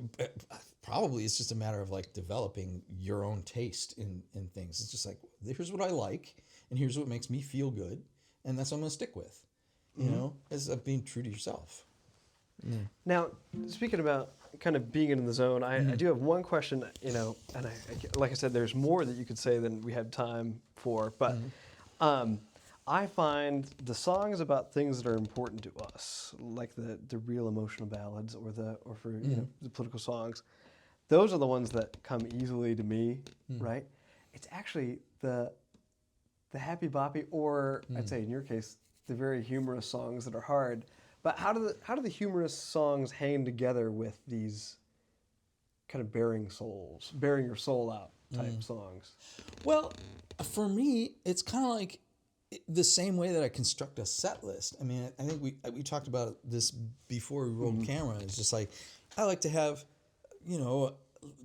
probably it's just a matter of like developing your own taste in things. It's just like, here's what I like, and here's what makes me feel good, and that's what I'm going to stick with. It's being true to yourself. Now, speaking about kind of being in the zone, I do have one question, and like I said, there's more that you could say than we have time for, but I find the songs about things that are important to us, like the real emotional ballads, or for the political songs, those are the ones that come easily to me, right? It's actually the happy boppy, or I'd say in your case, the very humorous songs that are hard. But how do the humorous songs hang together with these kind of bearing your soul out type songs? Well, for me, it's kind of like the same way that I construct a set list. I mean, I think we talked about this before we rolled camera. It's just like, I like to have,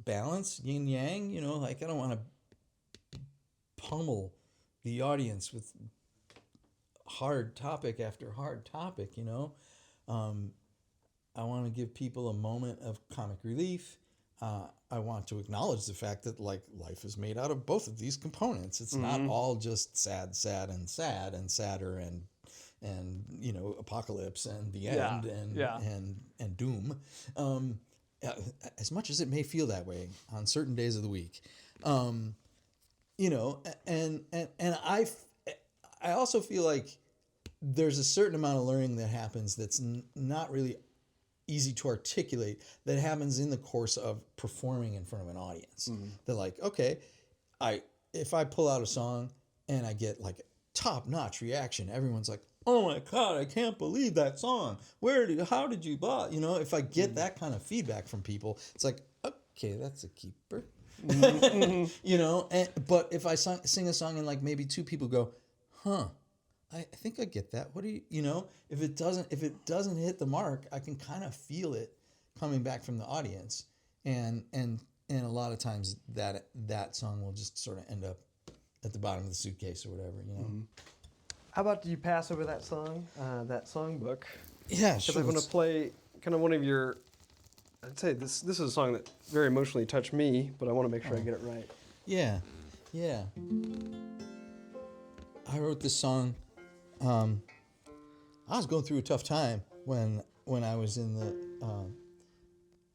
balance, yin yang. Like, I don't want to pummel the audience with hard topic after hard topic. I want to give people a moment of comic relief. I want to acknowledge the fact that like life is made out of both of these components. It's not all just sad, and sadder, and apocalypse and the end and doom. As much as it may feel that way on certain days of the week, and I also feel like there's a certain amount of learning that happens that's not really easy to articulate, that happens in the course of performing in front of an audience. They're like, okay, if I pull out a song and I get like top-notch reaction, everyone's like, oh my God, I can't believe that song. How did you blah? If I get that kind of feedback from people, it's like, okay, that's a keeper. But if I sing a song and like maybe two people go, I think I get that. What do you, if it doesn't hit the mark, I can kind of feel it coming back from the audience. And a lot of times that song will just sort of end up at the bottom of the suitcase or whatever, How about do you pass over that song, that songbook? Yeah, sure. Because I want to play kind of one of your, I'd say this is a song that very emotionally touched me, but I want to make sure I get it right. Yeah. I wrote this song. I was going through a tough time when I was in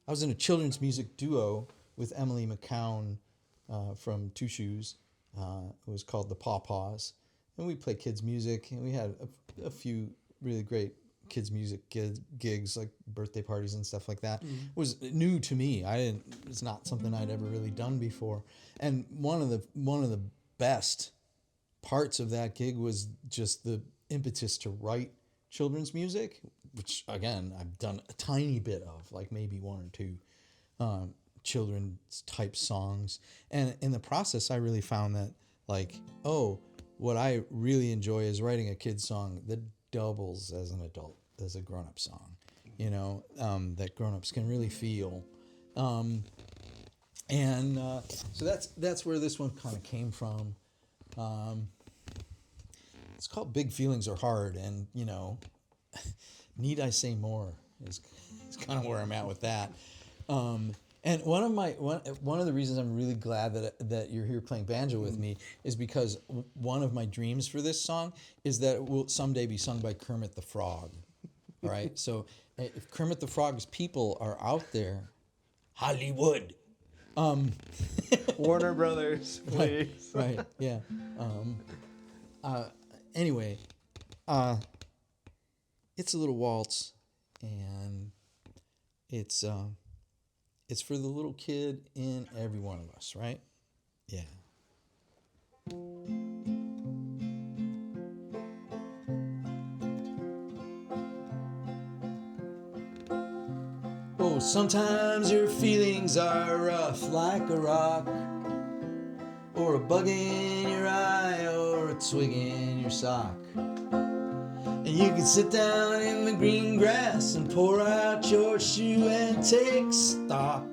a children's music duo with Emily McCown from Two Shoes. It was called the Paw Paws, and we played kids music, and we had a few really great kids music gigs, like birthday parties and stuff like that. It was new to me. It's not something I'd ever really done before, and one of the best parts of that gig was just the impetus to write children's music, which again I've done a tiny bit of, like maybe one or two children's type songs, and in the process I really found that like, what I really enjoy is writing a kid's song that doubles as an adult, as a grown-up song, that grown-ups can really feel, so that's where this one kind of came from. It's called Big Feelings Are Hard, and need I say more is kind of where I'm at with that. And one of the reasons I'm really glad that you're here playing banjo with me is because one of my dreams for this song is that it will someday be sung by Kermit the Frog, right? So if Kermit the Frog's people are out there, Hollywood, Warner Brothers, please. Right. Yeah. Anyway, it's a little waltz, and it's for the little kid in every one of us, right? Yeah. Oh, sometimes your feelings are rough like a rock, or a bug in your eye, or a twig in your sock. And you can sit down in the green grass and pour out your shoe and take stock.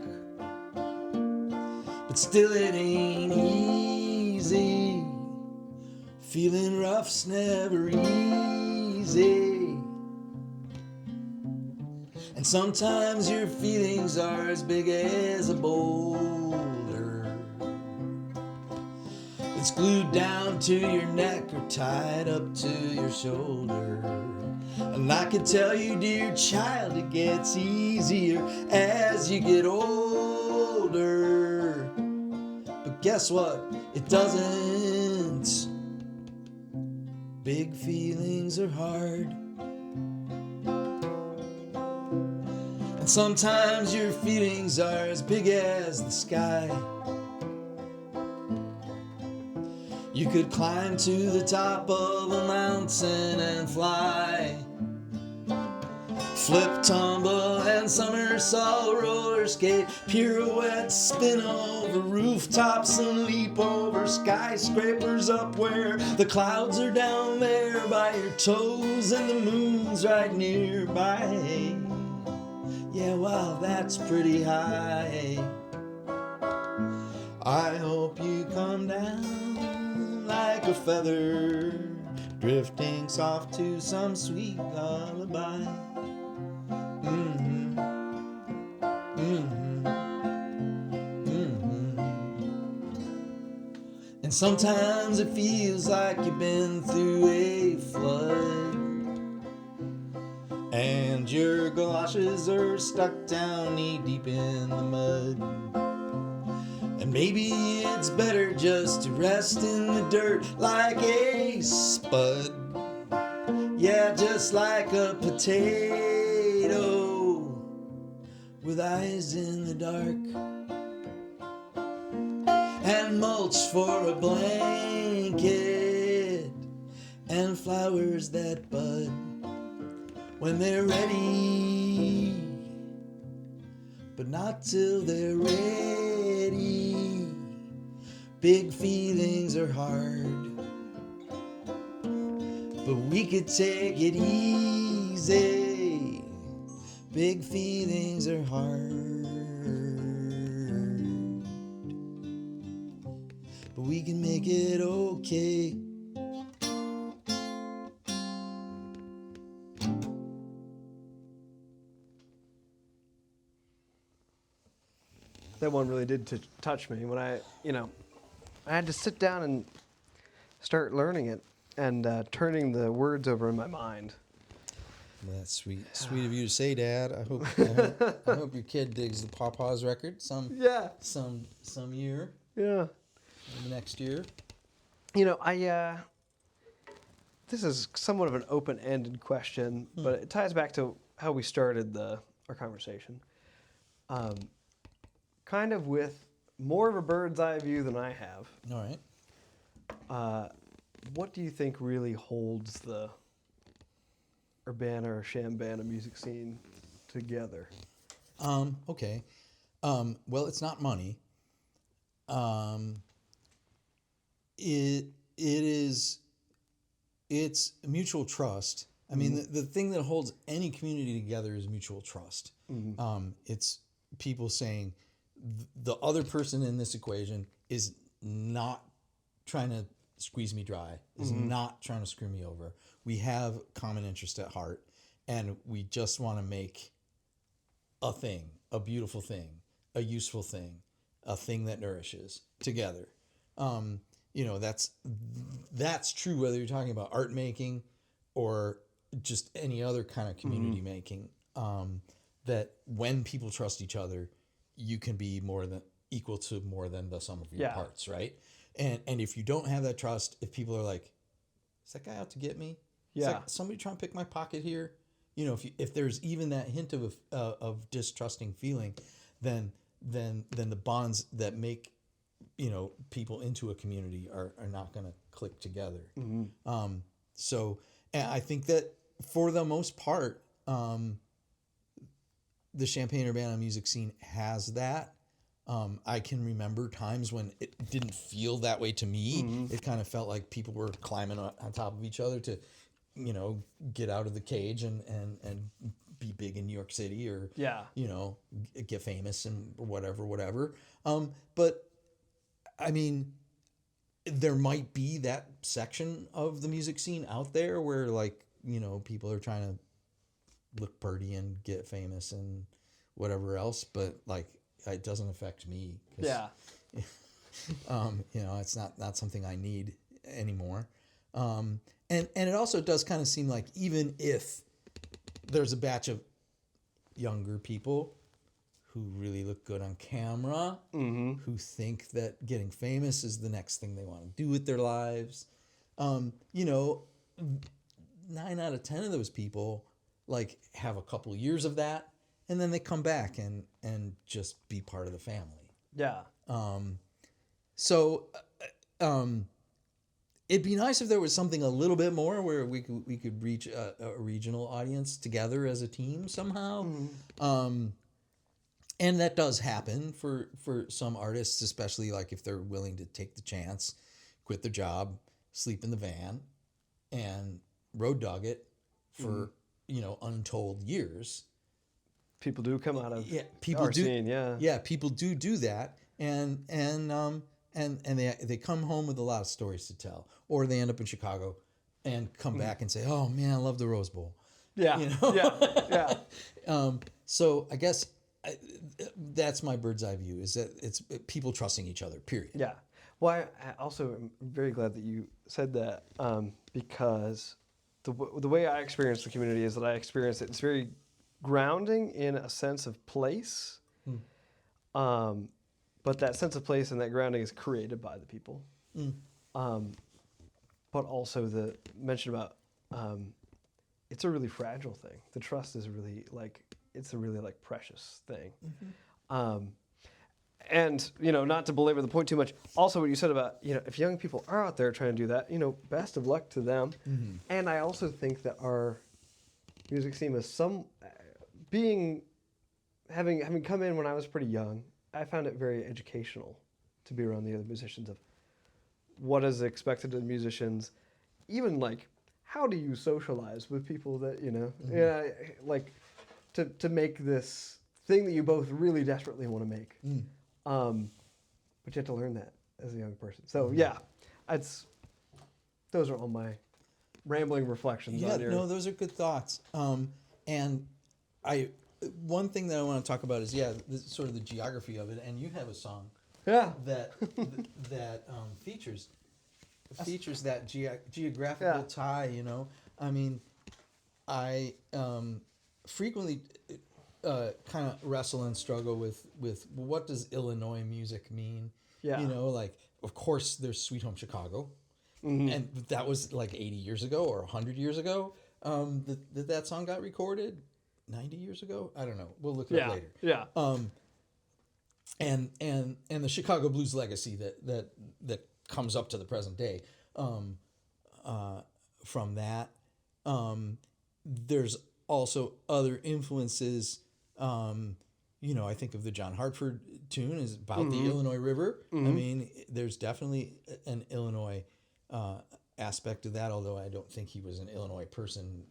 But still it ain't easy. Feeling rough's never easy. And sometimes your feelings are as big as a boulder. It's glued down to your neck or tied up to your shoulder. And I can tell you, dear child, it gets easier as you get older. But guess what? It doesn't. Big feelings are hard. And sometimes your feelings are as big as the sky. You could climb to the top of a mountain and fly. Flip, tumble, and somersault, roller skate, pirouette, spin over rooftops and leap over skyscrapers up where the clouds are down there by your toes and the moon's right nearby. Yeah, well, that's pretty high. I hope you come down like a feather, drifting soft to some sweet lullaby. Mm-hmm. Mm-hmm. Mm-hmm. And sometimes it feels like you've been through a flood, and your galoshes are stuck down knee deep in the mud. And maybe it's better just to rest in the dirt like a spud. Yeah, just like a potato with eyes in the dark. And mulch for a blanket and flowers that bud when they're ready, but not till they're ready. Big feelings are hard, but we could take it easy. Big feelings are hard, but we can make it okay. That one really did touch me when I had to sit down and start learning it and turning the words over in my mind. Well, that's sweet. Sweet of you to say, Dad. I hope your kid digs the Pawpaws record some year. Yeah. Next year. This is somewhat of an open-ended question, but it ties back to how we started our conversation. Kind of with more of a bird's eye view than I have. All right. What do you think really holds the Urbana or Shambana music scene together? Okay. Well, it's not money. It's mutual trust. I mean, the thing that holds any community together is mutual trust. Mm-hmm. It's people saying the other person in this equation is not trying to squeeze me dry, is not trying to screw me over. We have common interest at heart, and we just want to make a thing, a beautiful thing, a useful thing, a thing that nourishes together. That's true whether you're talking about art making or just any other kind of community making. That when people trust each other, you can be more than equal to more than the sum of your Yeah. parts, right? And if you don't have that trust, if people are like, is that guy out to get me? Is Yeah. that somebody trying to pick my pocket here? You know, if there's even that hint of distrusting feeling, then the bonds that make, you know, people into a community are not going to click together. So, and I think that for the most part, the Champaign-Urbana music scene has that. I can remember times when it didn't feel that way to me. It kind of felt like people were climbing on top of each other to, you know, get out of the cage and be big in New York City, or, Yeah. you know, get famous and whatever. But I mean, there might be that section of the music scene out there where, like, you know, people are trying to look pretty and get famous and whatever else, but like, it doesn't affect me. Yeah. You know, it's not something I need anymore. And it also does kind of seem like, even if there's a batch of younger people who really look good on camera, who think that getting famous is the next thing they want to do with their lives, you know, 9 out of 10 of those people like have a couple years of that, and then they come back and just be part of the family. Yeah. So it'd be nice if there was something a little bit more where we could reach a regional audience together as a team somehow. And that does happen for some artists, especially like if they're willing to take the chance, quit their job, sleep in the van, and road dog it for, you know, untold years. People do come out of People our do, scene, people do that, and they come home with a lot of stories to tell, or they end up in Chicago and come back and say, "Oh man, I love the Rose Bowl." Yeah. You know? Yeah. So I guess that's my bird's eye view, is that it's people trusting each other, period. Yeah. Well, I also am very glad that you said that, because the way I experience the community is that I experience it's very grounding in a sense of place. But that sense of place and that grounding is created by the people. But also the mention about it's a really fragile thing. The trust is really it's a really precious thing. And, you know, not to belabor the point too much, also what you said about, you know, if young people are out there trying to do that, you know, best of luck to them. And I also think that our music scene is having come in when I was pretty young, I found it very educational to be around the other musicians of what is expected of musicians, even like, how do you socialize with people that, you know, like to make this thing that you both really desperately want to make. But you have to learn that as a young person. So yeah, those are all my rambling reflections on your... No, those are good thoughts. And one thing that I want to talk about is sort of the geography of it. And you have a song that features that geographical tie. You know, I mean, I frequently kind of wrestle and struggle with what does Illinois music mean. You know, like, of course there's Sweet Home Chicago, and that was like 80 years ago or 100 years ago that song got recorded. 90 years ago? I don't know. We'll look it up later. Yeah. And the Chicago blues legacy that comes up to the present day from that. There's also other influences. You know, I think of the John Hartford tune is about the Illinois River. I mean, there's definitely an Illinois aspect of that, although I don't think he was an Illinois person.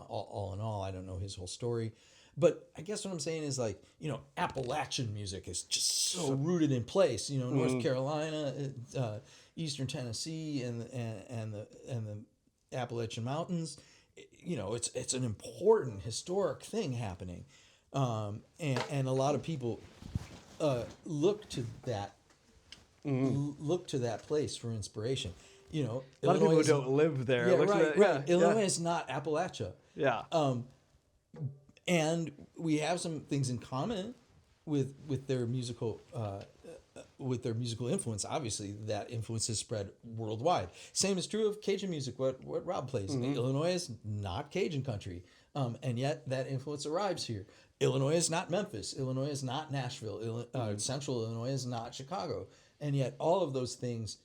All in all, I don't know his whole story. But I guess what I'm saying is, like, you know, Appalachian music is just so rooted in place. You know, North Carolina, Eastern Tennessee, and the Appalachian Mountains. You know, it's an important historic thing happening, and a lot of people look to that place for inspiration. You know, a lot of people who don't live there. Right. Illinois is not Appalachia. Yeah. And we have some things in common with their musical with their musical influence, obviously that influence is spread worldwide. Same is true of Cajun music. What Rob plays, Illinois is not Cajun country, and yet that influence arrives here. Illinois is not Memphis. Illinois is not Nashville. Central Illinois is not Chicago, and yet all of those things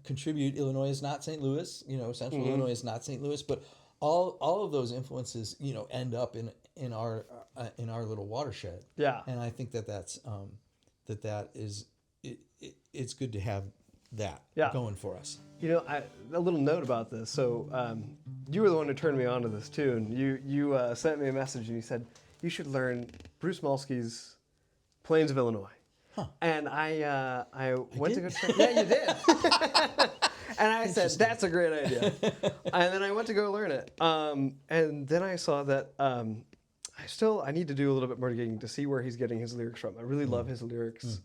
contribute. Illinois is not St. Louis. Central Illinois is not St. Louis, but all of those influences, end up in our little watershed. Yeah. And I think that's it's good to have that going for us. A little note about this. So you were the one who turned me on to this tune. You sent me a message and you said you should learn Bruce Molsky's Plains of Illinois. Huh. And I went to go check. Yeah, you did. And I said, that's a great idea. And then I went to go learn it. And then I saw that I need to do a little bit more digging to see where he's getting his lyrics from. I really love his lyrics.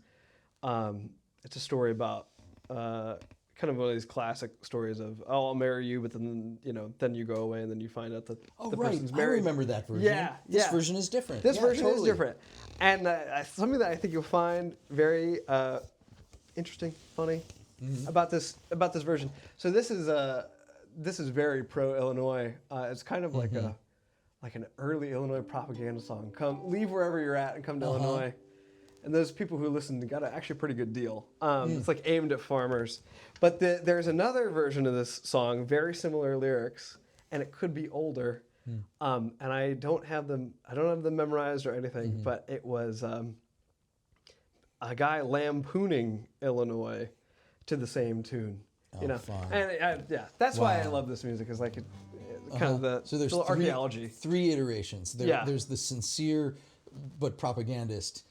It's a story about kind of one of these classic stories of, I'll marry you, but then you go away and then you find out that the person's married. I remember that version. Yeah, this version is different. This version is different, and something that I think you'll find very interesting, funny about this version. So this is very pro Illinois. It's kind of like an early Illinois propaganda song. Leave wherever you're at and come to Illinois. And those people who listened got actually a pretty good deal. It's like aimed at farmers. But there's another version of this song, very similar lyrics, and it could be older. And I don't have them memorized or anything, but it was a guy lampooning Illinois to the same tune. Fun. And that's why I love this music. Is like kind of the so there's archaeology. Three iterations. There's the sincere but propagandist.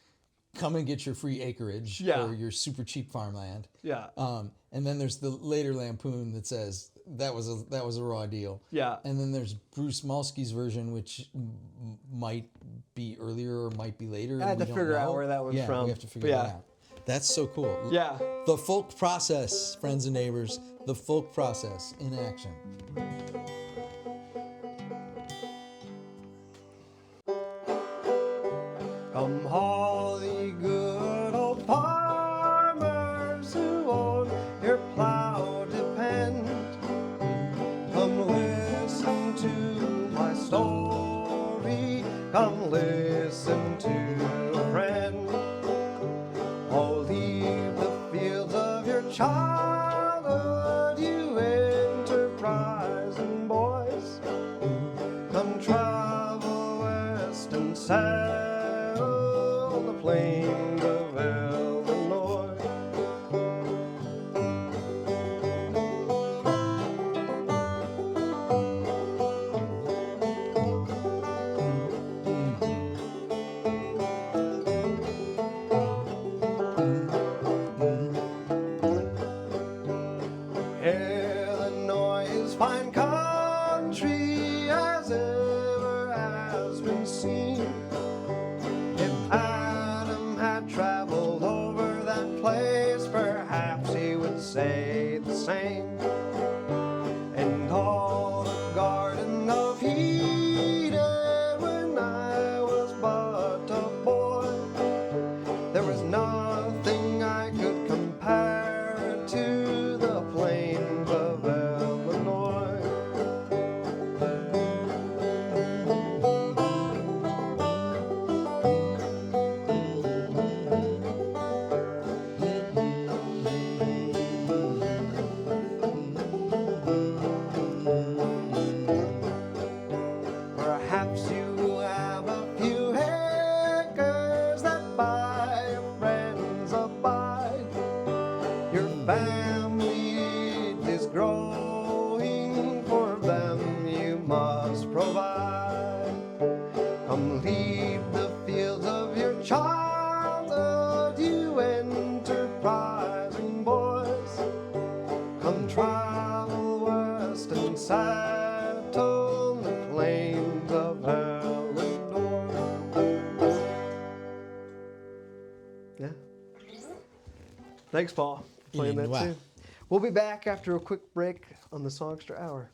Come and get your free acreage or your super cheap farmland. Yeah. And then there's the later lampoon that says that was a raw deal. Yeah. And then there's Bruce Molsky's version, which might be earlier or might be later. I had to figure out where that was from. We have to figure that out. That's so cool. Yeah. The folk process, friends and neighbors. The folk process in action. Come haul ye good old farmers who on your plow depend. Come listen to my story. Come listen to a friend. Oh, leave the fields of your childhood, you enterprising boys. Come travel west and south. Plains of Illinois. Illinois is fine country as ever has been seen. Traveled over that place, perhaps he would say the same. And all the Garden of Eden, when I was but a boy, there was nothing I could compare it to the plains of Illinois. Perhaps you have a few acres that by your friends abide. Your family is growing, for them you must provide. Come leave the fields of your childhood, you enterprising boys. Come travel west and settle the plains of Illinois. Yeah. Thanks, Paul, for playing that too. We'll be back after a quick break on the Songster Hour.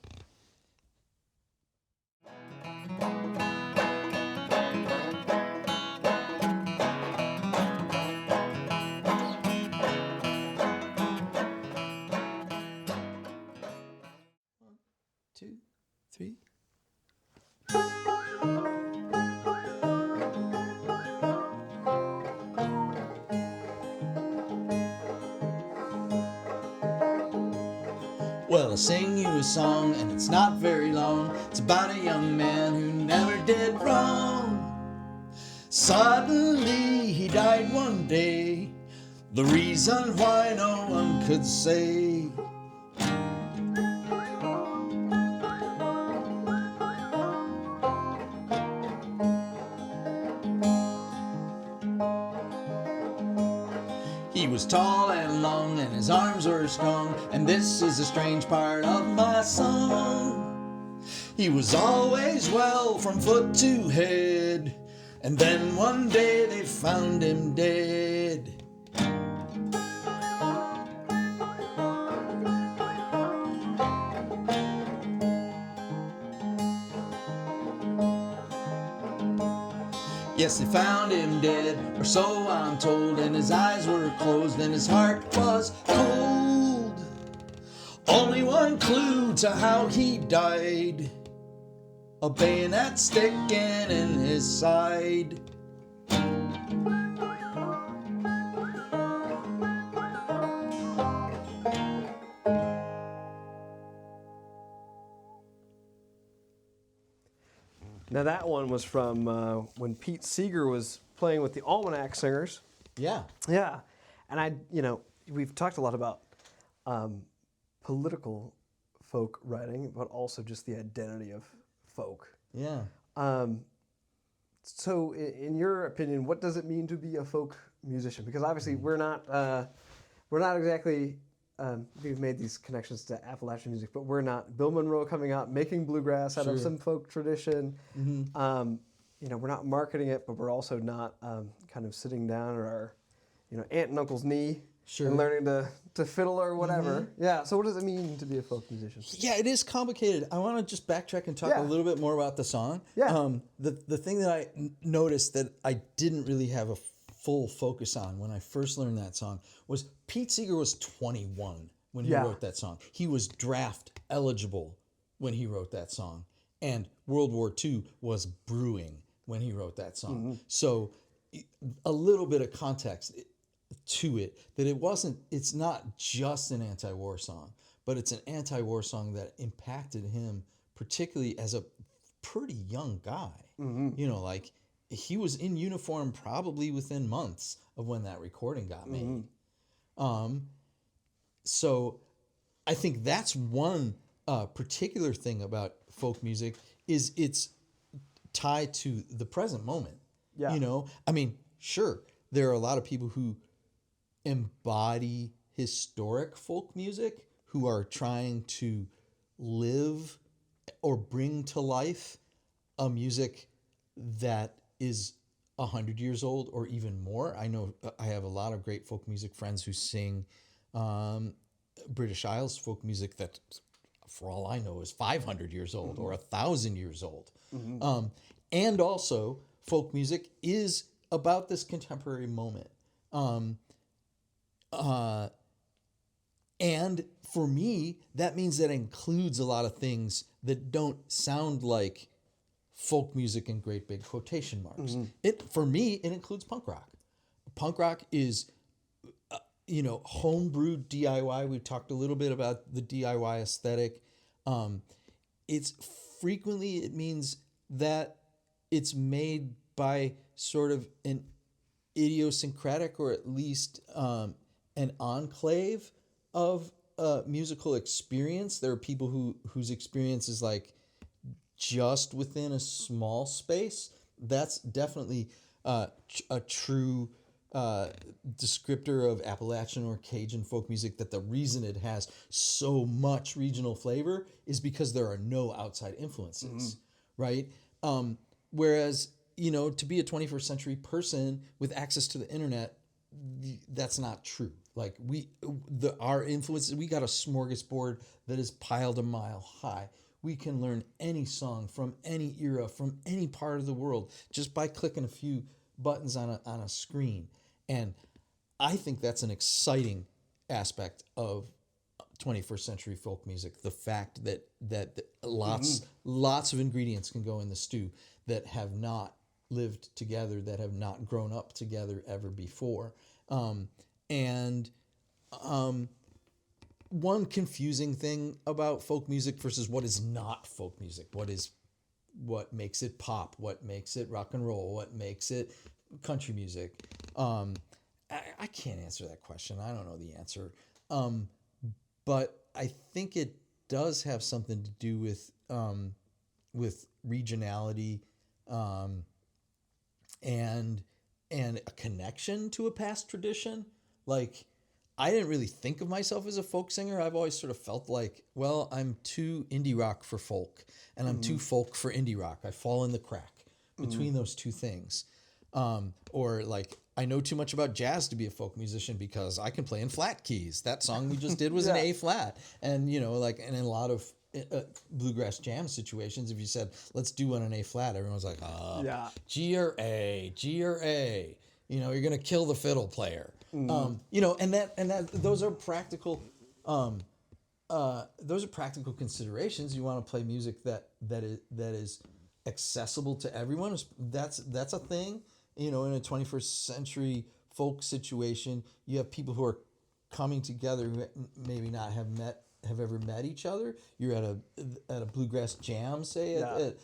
Well, I'll sing you a song, and it's not very long. It's about a young man who never did wrong. Suddenly he died one day. The reason why no one could say. He was tall and long, and his arms were strong, and this is a strange part of my song. He was always well from foot to head, and then one day they found him dead. Yes, they found him dead, or so I'm told, and his eyes were closed and his heart was cold. Only one clue to how he died, a bayonet sticking in his side. Now that one was from when Pete Seeger was playing with the Almanac Singers. Yeah. Yeah, and we've talked a lot about political folk writing, but also just the identity of folk. Yeah. So, in your opinion, what does it mean to be a folk musician? Because obviously, we're not exactly. We've made these connections to Appalachian music, but we're not Bill Monroe coming out making bluegrass out of some folk tradition. Mm-hmm. We're not marketing it, but we're also not kind of sitting down at our, aunt and uncle's knee and learning to fiddle or whatever. Mm-hmm. Yeah. So what does it mean to be a folk musician? Yeah, it is complicated. I want to just backtrack and talk a little bit more about the song. Yeah. The thing that I noticed that I didn't really have a full focus on when I first learned that song was Pete Seeger was 21 when he wrote that song. He was draft eligible when he wrote that song. And World War II was brewing when he wrote that song. Mm-hmm. So a little bit of context to it, that it's not just an anti-war song, but it's an anti-war song that impacted him, particularly as a pretty young guy. Mm-hmm. He was in uniform probably within months of when that recording got made. Mm-hmm. So I think that's one particular thing about folk music is it's tied to the present moment. Yeah. Sure, there are a lot of people who embody historic folk music who are trying to live or bring to life a music that is 100 years old or even more. I know I have a lot of great folk music friends who sing British Isles folk music that, for all I know, is 500 years old or 1,000 years old. Mm-hmm. And also, folk music is about this contemporary moment. And for me, that means that includes a lot of things that don't sound like folk music in great big quotation marks. Mm-hmm. For me, it includes punk rock. Punk rock is, homebrewed DIY. We've talked a little bit about the DIY aesthetic. It means that it's made by sort of an idiosyncratic or at least an enclave of musical experience. There are people whose experience is like just within a small space. That's definitely a true descriptor of Appalachian or Cajun folk music, that the reason it has so much regional flavor is because there are no outside influences, right? Whereas, to be a 21st century person with access to the internet, that's not true. Like our influences, we got a smorgasbord that is piled a mile high. We can learn any song from any era, from any part of the world, just by clicking a few buttons on a screen. And I think that's an exciting aspect of 21st century folk music. The fact that lots of ingredients can go in the stew that have not lived together, that have not grown up together ever before. one confusing thing about folk music versus what is not folk music. What makes it pop? What makes it rock and roll? What makes it country music? I can't answer that question. I don't know the answer. But I think it does have something to do with regionality, and a connection to a past tradition. Like, I didn't really think of myself as a folk singer. I've always sort of felt like, well, I'm too indie rock for folk, and I'm too folk for indie rock. I fall in the crack between those two things. Or like, I know too much about jazz to be a folk musician because I can play in flat keys. That song we just did was an A flat. And, you know, like, and in a lot of bluegrass jam situations, if you said, let's do one in A flat, everyone's like, G or A, G or A. You know, you're going to kill the fiddle player. You know, and that those are practical considerations. You want to play music that is accessible to everyone. That's a thing. You know, in a 21st century folk situation, you have people who are coming together who maybe not have ever met each other. You're at a bluegrass jam, say at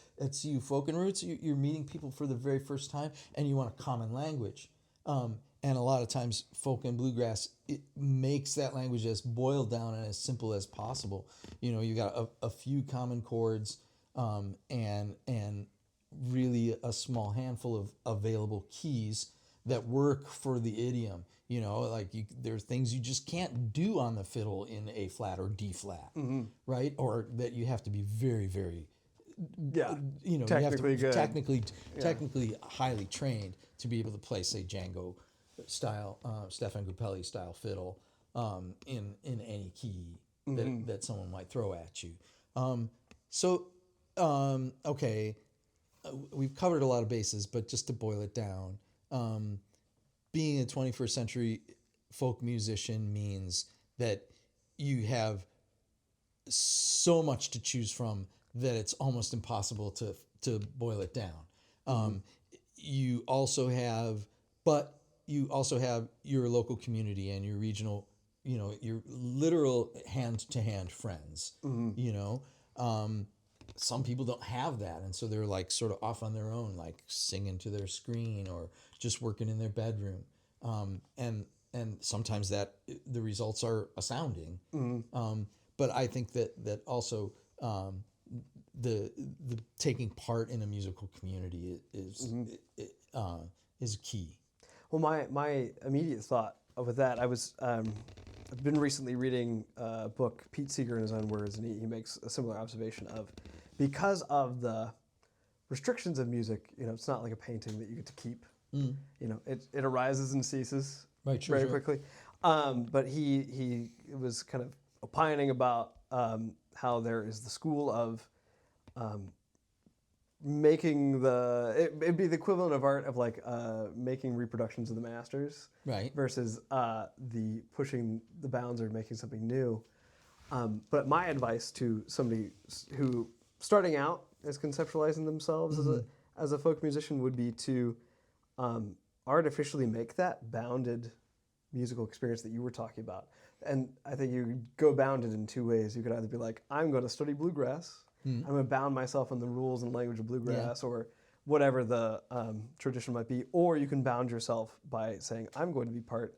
CU Folk and Roots. You're meeting people for the very first time, and you want a common language. And a lot of times, folk and bluegrass, it makes that language as boiled down and as simple as possible. You know, you got a few common chords, and really a small handful of available keys that work for the idiom. You know, like there's things you just can't do on the fiddle in A flat or D flat, right? Or that you have to be very, very, you know, technically you have to be good. technically highly trained to be able to play, say, Django style, Stefan Grappelli style fiddle in any key that someone might throw at you. Okay, we've covered a lot of bases, but just to boil it down, being a 21st century folk musician means that you have so much to choose from that it's almost impossible to boil it down. You also have your local community and your regional, you know, your literal hand-to-hand friends. You know, some people don't have that, and so they're like sort of off on their own, like singing to their screen or just working in their bedroom. And sometimes that the results are astounding. But I think that also the taking part in a musical community is key. Well, my immediate thought with that, I've been recently reading a book, Pete Seeger in his own words, and he makes a similar observation of, because of the restrictions of music, you know, it's not like a painting that you get to keep. You know, it arises and ceases very quickly. But he was kind of opining about how there is the school of making it'd be the equivalent of art of like making reproductions of the masters, right? Versus the pushing the bounds or making something new. But my advice to somebody who starting out is conceptualizing themselves as a folk musician would be to artificially make that bounded musical experience that you were talking about. And I think you go bounded in two ways. You could either be like, I'm going to study bluegrass. I'm going to bound myself in the rules and language of bluegrass, or whatever the tradition might be. Or you can bound yourself by saying, I'm going to be part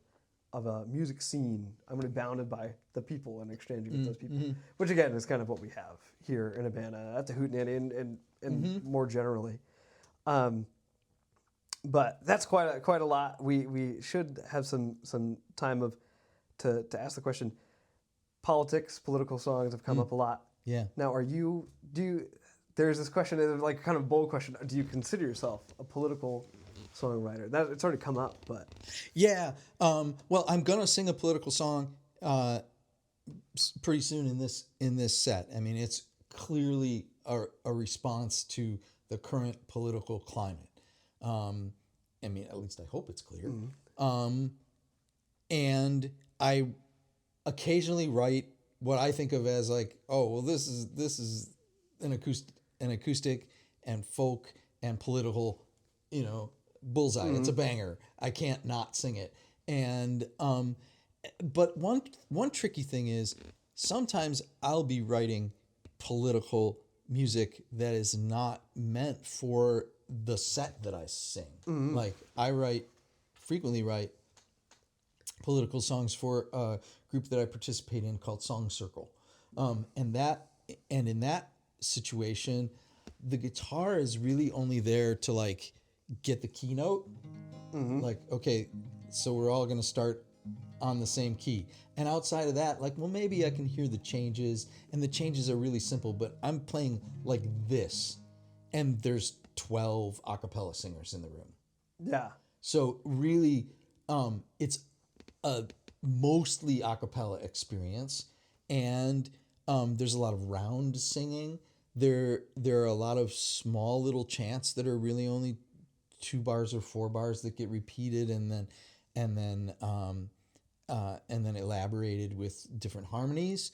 of a music scene. I'm going to be bounded by the people and exchanging with those people. Which again is kind of what we have here in Urbana at the Hootenanny and more generally. But that's quite a lot. We should have some time to ask the question. Politics, political songs have come up a lot. Yeah. Now, there's this question, like kind of bold question. Do you consider yourself a political songwriter? It's already come up, but yeah. Well, I'm gonna sing a political song pretty soon in this set. I mean, it's clearly a response to the current political climate. I mean, at least I hope it's clear. And I occasionally write what I think of as like, oh, well, this is an acoustic and folk and political, you know, bullseye. It's a banger. I can't not sing it. And but one tricky thing is sometimes I'll be writing political music that is not meant for the set that I sing. Like I frequently write political songs for a group that I participate in called Songster. And in that situation, the guitar is really only there to like get the keynote. Like, okay, so we're all going to start on the same key. And outside of that, like, well, maybe I can hear the changes, and the changes are really simple, but I'm playing like this, and there's 12 a cappella singers in the room. Yeah. So really, it's a mostly a cappella experience, and there's a lot of round singing. There are a lot of small little chants that are really only 2 bars or 4 bars that get repeated and then elaborated with different harmonies.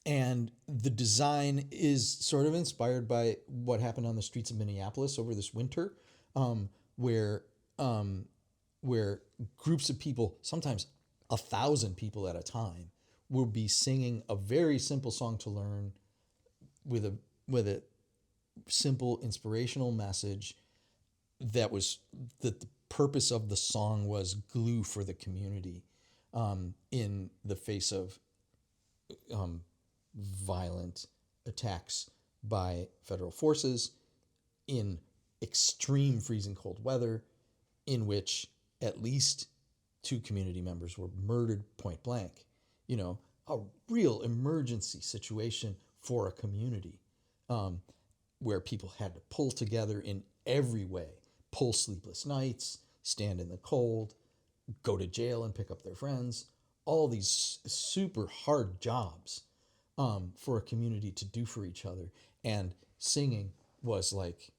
And the design is sort of inspired by what happened on the streets of Minneapolis over this winter, where groups of people, sometimes 1,000 people at a time, will be singing a very simple song to learn with a simple inspirational message that the purpose of the song was glue for the community in the face of violent attacks by federal forces in extreme freezing cold weather, in which at least 2 community members were murdered point blank. You know, a real emergency situation for a community, where people had to pull together in every way, pull sleepless nights, stand in the cold, go to jail and pick up their friends, all these super hard jobs for a community to do for each other. And singing was like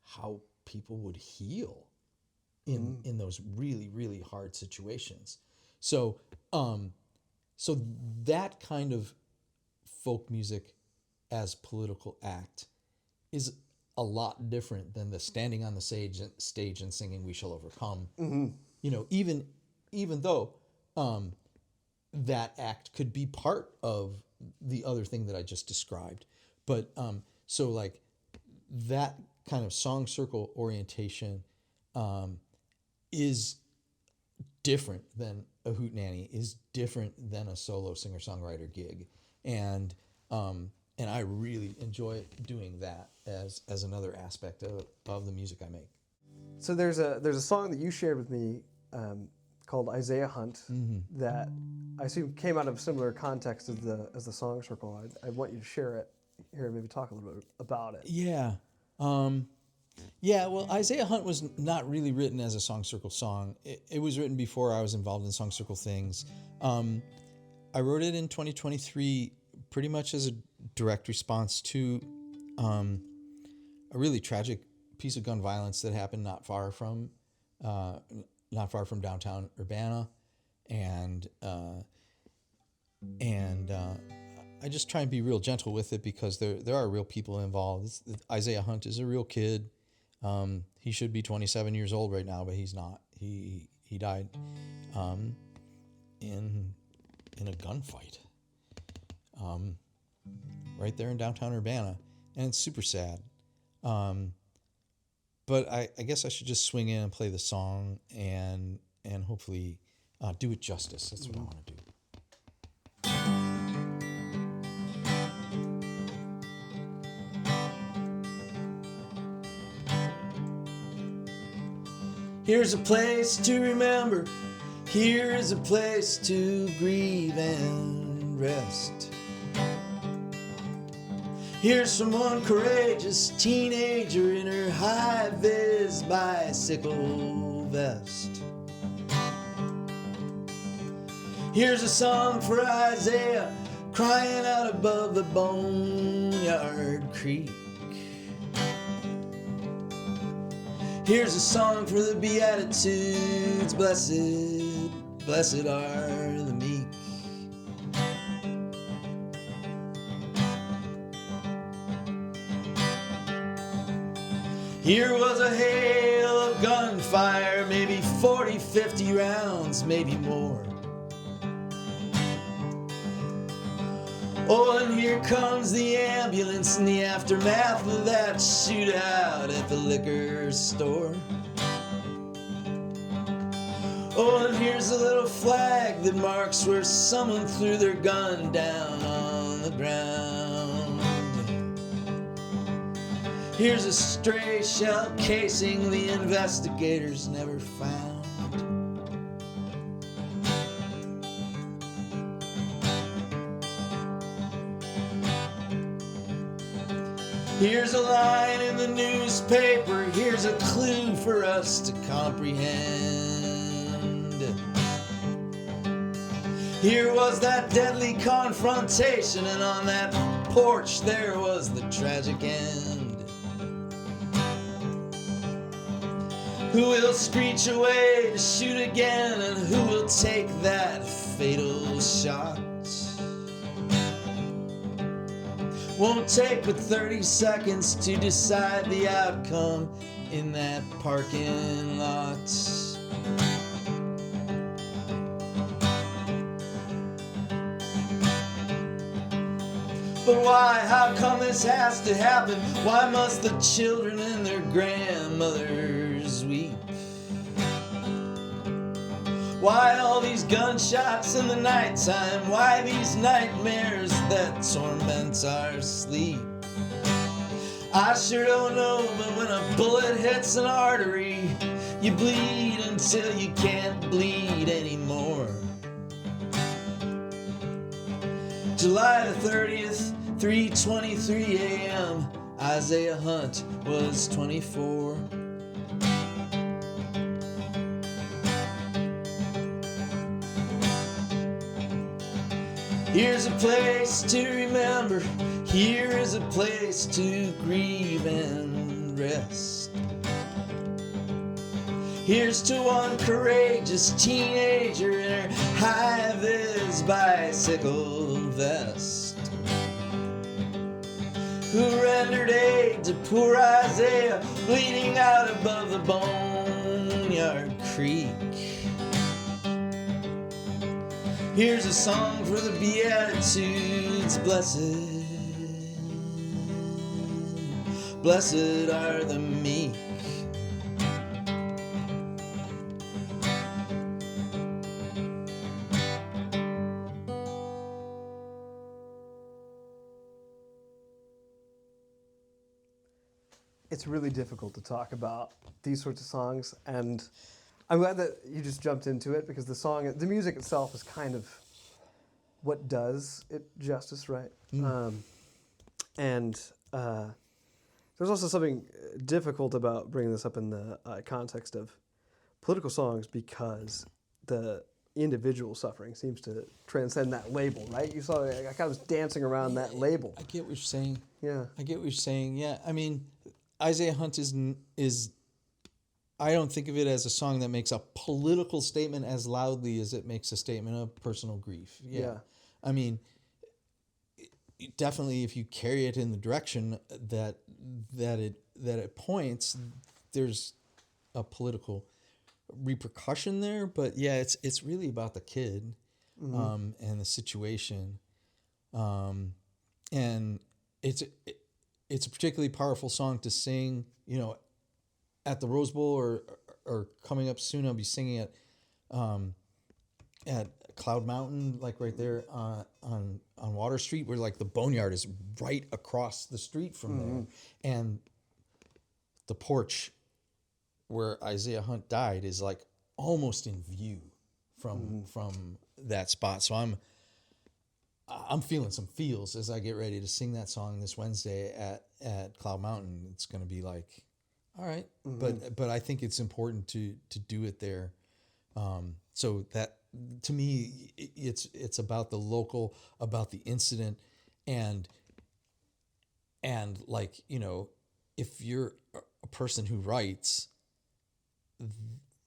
how people would heal in those really, really hard situations. So that kind of folk music as political act is a lot different than the standing on the stage and singing "We Shall Overcome." You know, even though that act could be part of the other thing that I just described, but so like that kind of song circle orientation is different than a hootenanny, is different than a solo singer-songwriter gig, and I really enjoy doing that as another aspect of the music I make. So there's a song that you shared with me called Isaiah Hunt that I assume came out of a similar context as the Song Circle. I want you to share it here and maybe talk a little bit about it. Yeah. Well, Isaiah Hunt was not really written as a Song Circle song. It was written before I was involved in Song Circle things. I wrote it in 2023 pretty much as a direct response to a really tragic piece of gun violence that happened not far from downtown Urbana, and I just try and be real gentle with it because there are real people involved. Isaiah Hunt is a real kid. He should be 27 years old right now, but he's not. He died in a gunfight right there in downtown Urbana, and it's super sad. But I guess I should just swing in and play the song and hopefully do it justice. That's what I want to do. Here's a place to remember. Here is a place to grieve and rest. Here's someone courageous, teenager in her high-vis bicycle vest. Here's a song for Isaiah, crying out above the Boneyard Creek. Here's a song for the Beatitudes, blessed are the meek. Here was a hail of gunfire, maybe 40, 50 rounds, maybe more. Oh, and here comes the ambulance in the aftermath of that shootout at the liquor store. Oh, and here's a little flag that marks where someone threw their gun down on the ground. Here's a stray shell casing the investigators never found. Here's a line in the newspaper, here's a clue for us to comprehend. Here was that deadly confrontation, and on that porch there was the tragic end. Who will screech away to shoot again, and who will take that fatal shot? Won't take but 30 seconds to decide the outcome in that parking lot. But why? How come this has to happen? Why must the children and their grandmothers weep? Why all these gunshots in the nighttime? Why these nightmares that torment our sleep? I sure don't know, but when a bullet hits an artery, you bleed until you can't bleed anymore. July the 30th, 3:23 a.m., Isaiah Hunt was 24. Here's a place to remember, here is a place to grieve and rest. Here's to one courageous teenager in her high-vis bicycle vest, who rendered aid to poor Isaiah bleeding out above the Boneyard Creek. Here's a song for the Beatitudes, blessed, blessed are the meek. It's really difficult to talk about these sorts of songs, and I'm glad that you just jumped into it, because the music itself is kind of what does it justice, right? And there's also something difficult about bringing this up in the context of political songs, because the individual suffering seems to transcend that label, right? You saw I kind of was dancing around that label. I get what you're saying. Yeah. I get what you're saying. Yeah, I mean, Isaiah Hunt is I don't think of it as a song that makes a political statement as loudly as it makes a statement of personal grief. Yeah. I mean, definitely if you carry it in the direction that it points, there's a political repercussion there. But yeah, it's really about the kid, and the situation, and it's a particularly powerful song to sing, at the Rose Bowl or coming up soon. I'll be singing at Cloud Mountain, like right there on Water Street, where like the Boneyard is right across the street from there, and the porch where Isaiah Hunt died is like almost in view from that spot. So I'm feeling some feels as I get ready to sing that song this Wednesday at Cloud Mountain. It's going to be like, all right, but I think it's important to do it there. So that, to me, it's about the local, about the incident, and like, if you're a person who writes,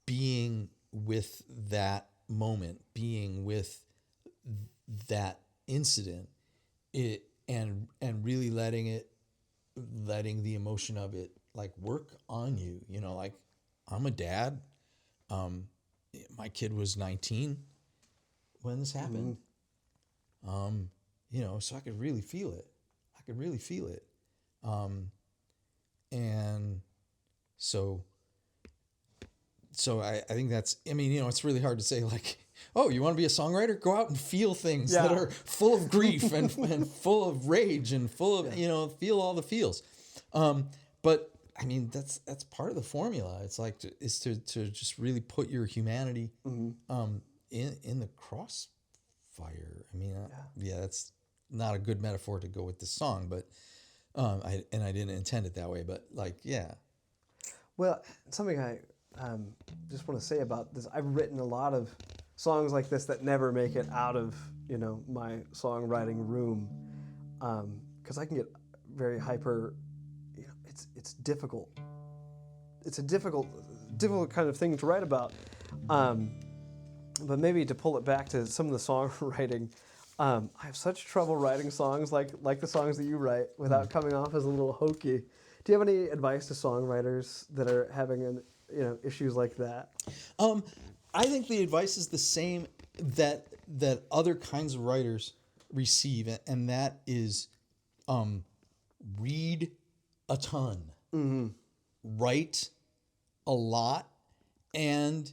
being with that moment, being with that incident, and really letting the emotion of it like work on you. Like, I'm a dad. My kid was 19 when this happened. so I could really feel it. And so I think that's, it's really hard to say like, oh, you want to be a songwriter? Go out and feel things that are full of grief and full of rage and full of, feel all the feels. But I mean, that's part of the formula. It's like to just really put your humanity in the crossfire. I mean, that's not a good metaphor to go with this song, but I didn't intend it that way. But like, yeah. Well, something I just want to say about this, I've written a lot of songs like this that never make it out of my songwriting room, because I can get very hyper. It's difficult. It's a difficult kind of thing to write about. But maybe to pull it back to some of the songwriting, I have such trouble writing songs like the songs that you write without coming off as a little hokey. Do you have any advice to songwriters that are having issues like that? I think the advice is the same that other kinds of writers receive, and that is read a ton, write a lot, and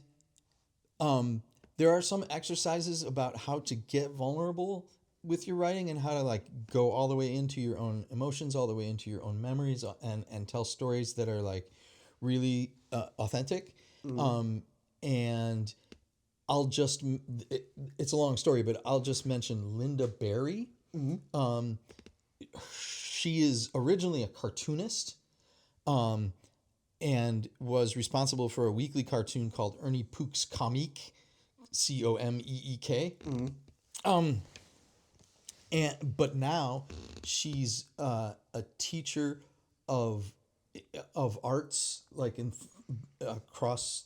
there are some exercises about how to get vulnerable with your writing and how to like go all the way into your own emotions, all the way into your own memories, and tell stories that are like really authentic. And I'll just, it's a long story, but I'll just mention Linda Berry. She is originally a cartoonist, and was responsible for a weekly cartoon called Ernie Pook's Comique, Comeek. But now she's a teacher of arts, like in cross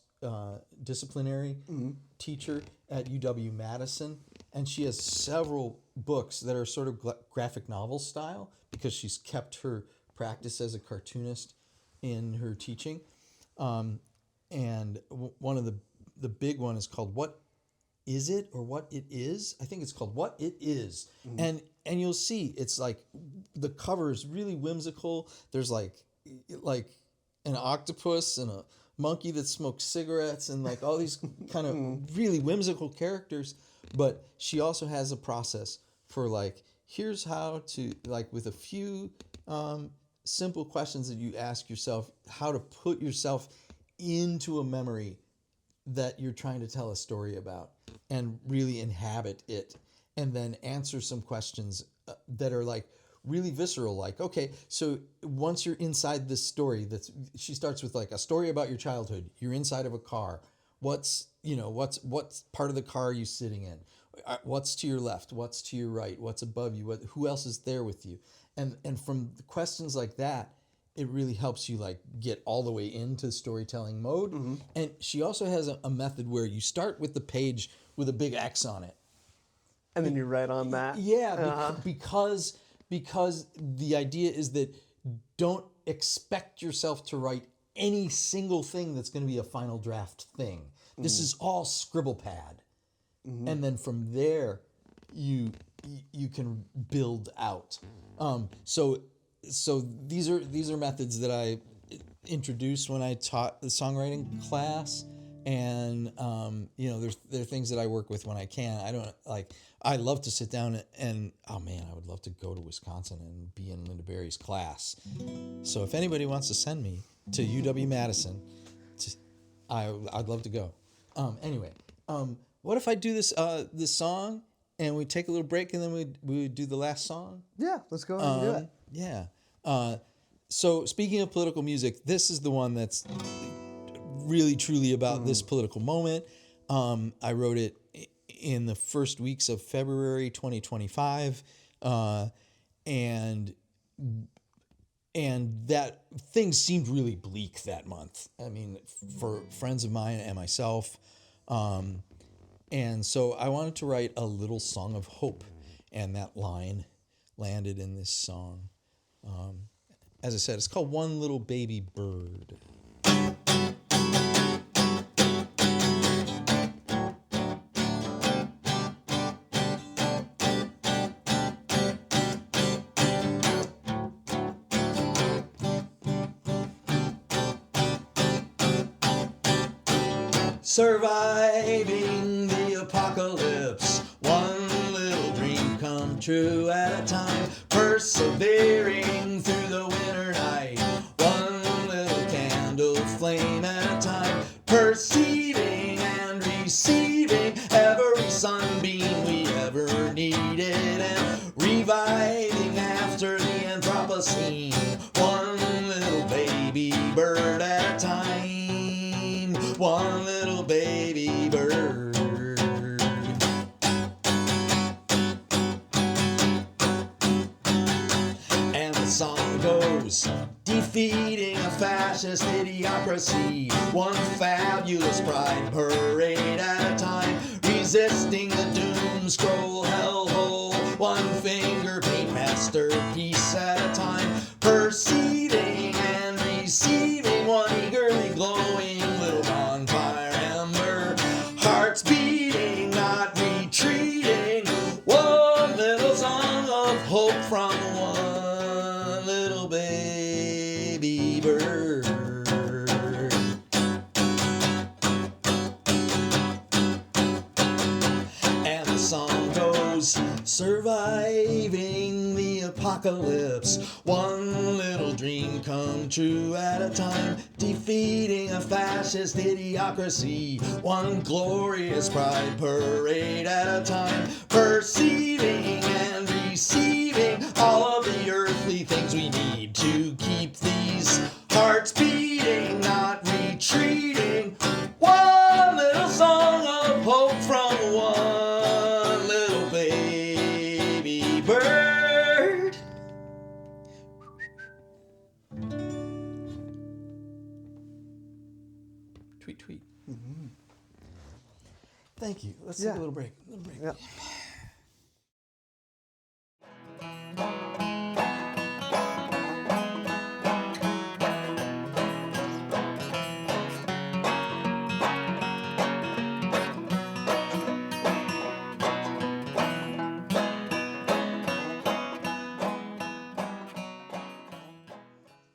disciplinary teacher at UW-Madison, and she has several books that are sort of graphic novel style because she's kept her practice as a cartoonist in her teaching. And one of the big one is called What Is It or What It Is? I think it's called What It Is. And you'll see it's like the cover is really whimsical. There's like an octopus and a monkey that smokes cigarettes and like all these kind of really whimsical characters. But she also has a process for like, here's how to, like with a few simple questions that you ask yourself, how to put yourself into a memory that you're trying to tell a story about and really inhabit it, and then answer some questions that are like really visceral, like, okay, so once you're inside this story, she starts with like a story about your childhood. You're inside of a car. What's part of the car are you sitting in? What's to your left? What's to your right? What's above you? Who else is there with you? And from questions like that, it really helps you like get all the way into storytelling mode. And she also has a method where you start with the page with a big X on it. And then you write on that? Yeah, because the idea is that don't expect yourself to write any single thing that's going to be a final draft thing. This is all scribble pad. And then from there, you can build out. So these are methods that I introduced when I taught the songwriting class, and there are things that I work with when I can. I love to sit down and I would love to go to Wisconsin and be in Linda Berry's class. So if anybody wants to send me to UW-Madison, I'd love to go. Anyway, what if I do this song and we take a little break and then we do the last song? Yeah, let's go ahead and do it. Yeah. So speaking of political music, this is the one that's really truly about this political moment. I wrote it in the first weeks of February 2025, and that things seemed really bleak that month. I mean, for friends of mine and myself. And so I wanted to write a little song of hope, and that line landed in this song. As I said, it's called One Little Baby Bird. Surviving the apocalypse, one little dream come true at a time. Persevering through the winter night, one little candle flame at a time. Perceiving and receiving every sunbeam we ever needed, and reviving after the Anthropocene, one little baby bird at a time. One little baby bird. And the song goes, defeating a fascist idiocracy, one fabulous pride parade at a time. Resisting the doom scroll hellhole, one finger paint masterpiece at a time. Perceiving and receiving, one eagerly glowing little bonfire ember. Hearts beating, not retreating, one little song of hope from one little baby bird. And the song goes, surviving the apocalypse, one little dream come true at a time. Defeating a fascist idiocracy, one glorious pride parade at a time. Perceiving and receiving all of the earthly things we need to keep these hearts beating, not retreating. One little song of hope from one little baby bird. Tweet, tweet. Mm-hmm. Thank you. Let's take a little break. Yeah.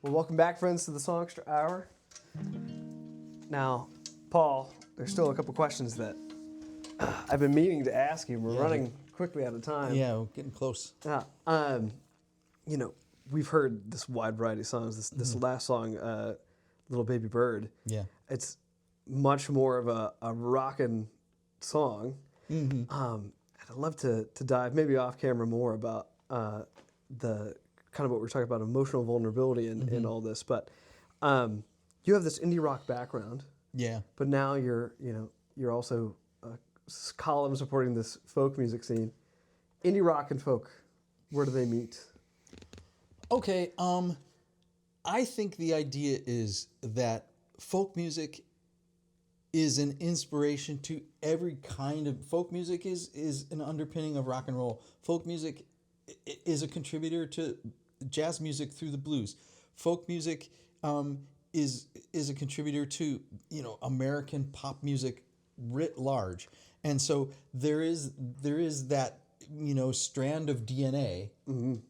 Well, welcome back, friends, to the Songster Hour. Now, Paul, there's still a couple questions that I've been meaning to ask you. We're running quickly out of time. Yeah, we're getting close. You know, we've heard this wide variety of songs. This last song, Little Baby Bird, Yeah. it's much more of a rockin' song. Mm-hmm. And I'd love to dive maybe off camera more about the kind of what we're talking about, emotional vulnerability in all this. But you have this indie rock background. Yeah. But now you're also a column supporting this folk music scene. Indie rock and folk, where do they meet? Okay, I think the idea is that folk music is an inspiration to every kind of folk music is an underpinning of rock and roll. Folk music is a contributor to jazz music through the blues. Folk music is a contributor to American pop music writ large, and so there is that strand of DNA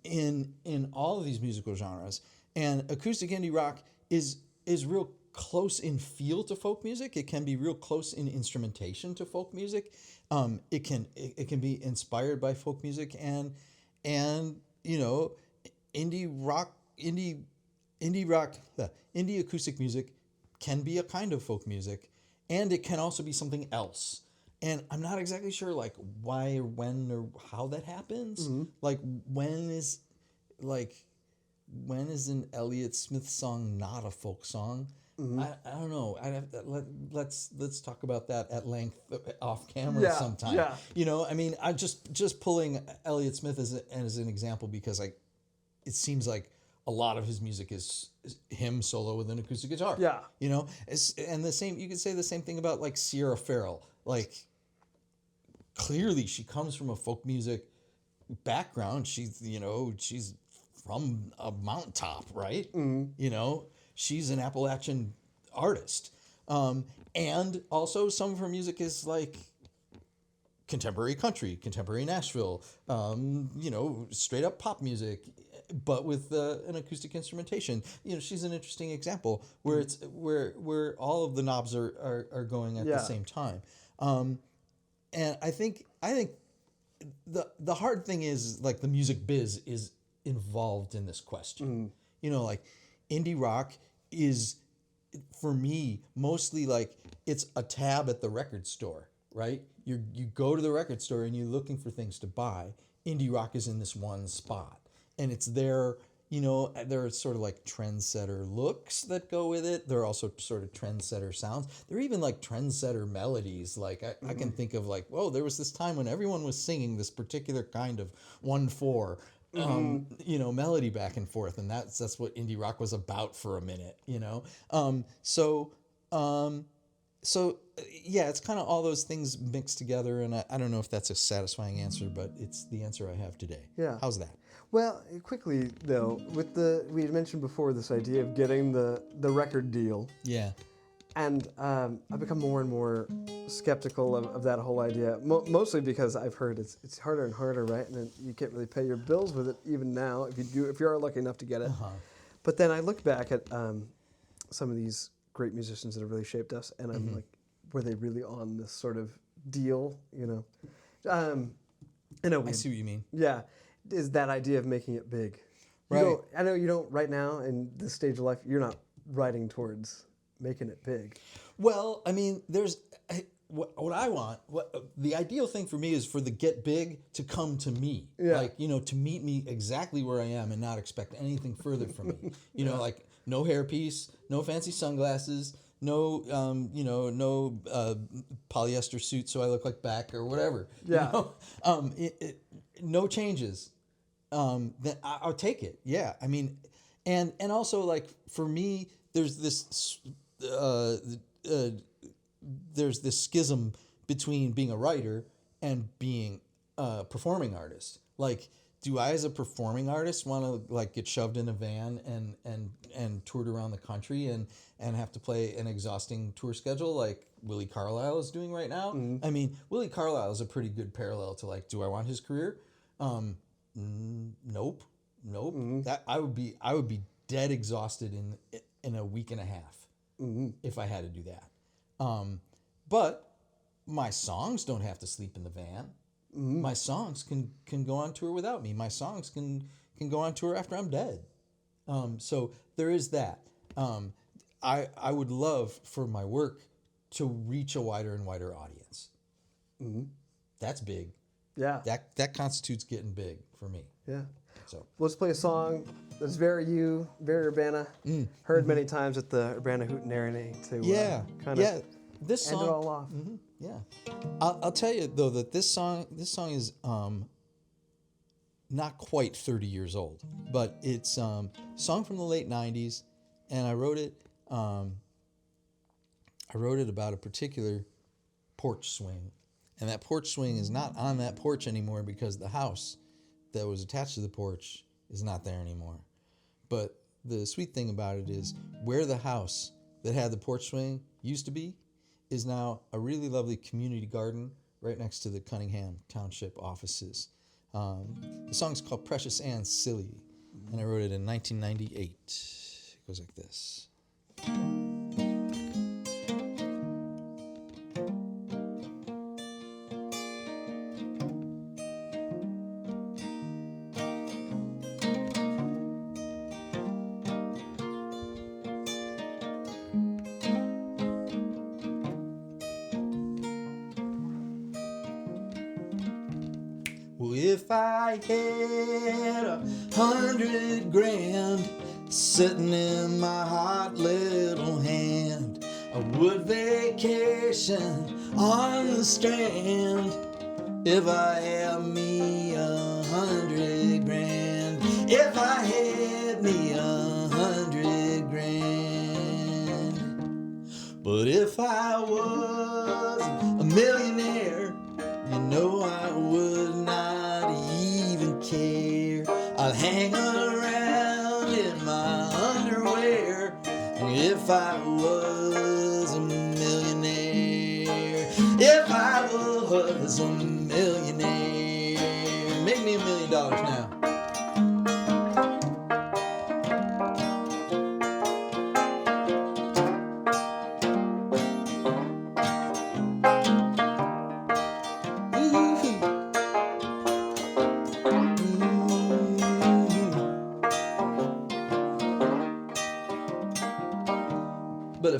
in all of these musical genres. And acoustic indie rock is real close in feel to folk music. It can be real close in instrumentation to folk music. It can be inspired by folk music, and indie acoustic music can be a kind of folk music, and it can also be something else. And I'm not exactly sure like why or when or how that happens. Mm-hmm. Like when is an Elliott Smith song not a folk song? Mm-hmm. I don't know. Let's talk about that at length off camera sometime. Yeah. I mean, I'm just pulling Elliott Smith as an example because it seems like a lot of his music is him solo with an acoustic guitar. Yeah. And the same, you could say the same thing about like Sierra Farrell. Like clearly she comes from a folk music background. She's from a mountaintop, right? Mm-hmm. She's an Appalachian artist. And also some of her music is like contemporary country, contemporary Nashville, straight up pop music. but with an acoustic instrumentation. She's an interesting example where it's where all of the knobs are going at the same time. And I think the hard thing is like the music biz is involved in this question. Like indie rock is, for me, mostly like it's a tab at the record store, right? You go to the record store and you're looking for things to buy. Indie rock is in this one spot, and it's there. There are sort of like trendsetter looks that go with it. There are also sort of trendsetter sounds. There are even like trendsetter melodies. Like I can think of like, whoa, there was this time when everyone was singing this particular kind of 1/4, melody back and forth, and that's what indie rock was about for a minute. So yeah, it's kind of all those things mixed together, and I don't know if that's a satisfying answer, but it's the answer I have today. Yeah. How's that? Well, quickly though, we had mentioned before this idea of getting the record deal. Yeah. And I've become more and more skeptical of that whole idea, mostly because I've heard it's harder and harder, right? And then you can't really pay your bills with it even now if you are lucky enough to get it. But then I look back at some of these great musicians that have really shaped us, and I'm like, were they really on this sort of deal? I see what you mean. Yeah, is that idea of making it big. Right. I know you don't right now in this stage of life, you're not writing towards making it big. Well, I mean, what I want, the ideal thing for me is for the get big to come to me. Yeah. Like, to meet me exactly where I am and not expect anything further from me. Like no hairpiece, no fancy sunglasses, no polyester suit so I look like Beck or whatever. Yeah. No changes. Then I'll take it. Yeah. I mean, and also like for me, there's this schism between being a writer and being a performing artist. Like, do I, as a performing artist, want to like get shoved in a van and toured around the country and have to play an exhausting tour schedule like Willie Carlisle is doing right now? I mean, Willie Carlisle is a pretty good parallel to like, do I want his career? Nope. That I would be dead exhausted in a week and a half if I had to do that. But my songs don't have to sleep in the van. My songs can go on tour without me. My songs can go on tour after I'm dead. So there is that. I would love for my work to reach a wider and wider audience. That's big. Yeah. That constitutes getting big for me. Yeah. So let's play a song that's very you, very Urbana. Heard many times at the Urbana Hootenanny to kind of this song, end it all off. Yeah, I'll tell you though that this song is not quite 30 years old, but it's a song from the late 90s, and I wrote it about a particular porch swing, and that porch swing is not on that porch anymore because the house that was attached to the porch is not there anymore. But the sweet thing about it is where the house that had the porch swing used to be is now a really lovely community garden right next to the Cunningham Township offices. The song's called Precious and Silly, and I wrote it in 1998. It goes like this. Well, if I had 100 grand sitting in my hot little hand, I would vacation on the Strand. If I had me 100 grand, if I had me 100 grand. But if I was a millionaire, you know I would not even care. I'd hang around in my underwear if I was a millionaire. If I was a millionaire. Make me $1 million now.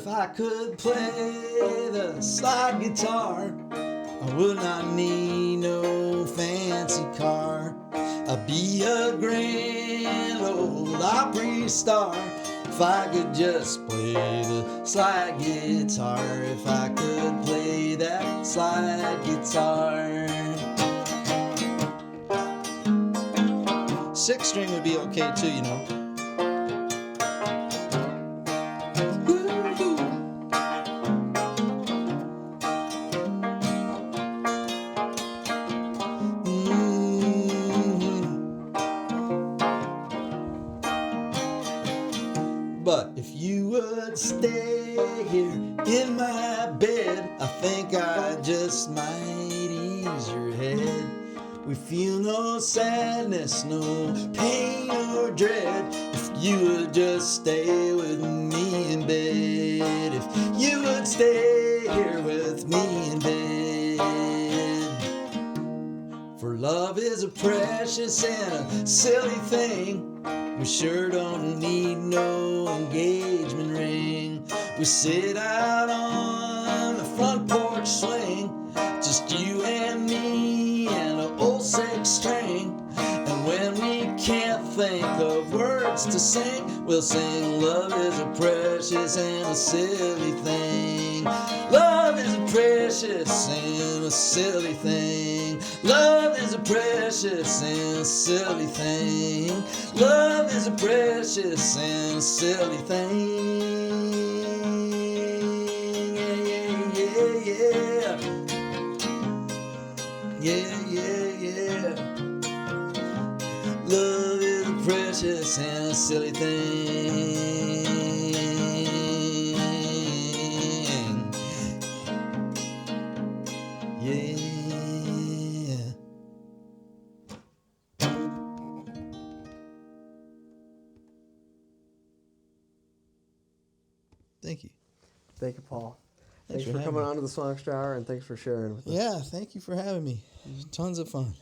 I could play the slide guitar, I would not need no fancy car. I'd be a grand old Opry star if I could just play the slide guitar. If I could play that slide guitar. 6-string would be okay too, you know. But if you would stay here in my bed, I think I just might ease your head. We feel no sadness, no pain or dread. If you would just stay with me in bed. If you would stay here with me in bed. For love is a precious and a silly thing. We sure don't need no engagement ring. We sit out on the front porch swing, just you and me and an old 6-string. And when we can't think of words to sing, we'll sing love is a precious and a silly thing. Love is a precious and a silly thing. Love is a precious and a silly thing. Love is a precious and a silly thing. Yeah, yeah, yeah. Yeah, yeah, yeah. Love is a precious and a silly thing. Yeah. Thank you. Thank you, Paul. Thanks Thanks for for having coming me. on to the Songster Hour, and thanks for sharing with us. Yeah, thank you for having me. It was tons of fun.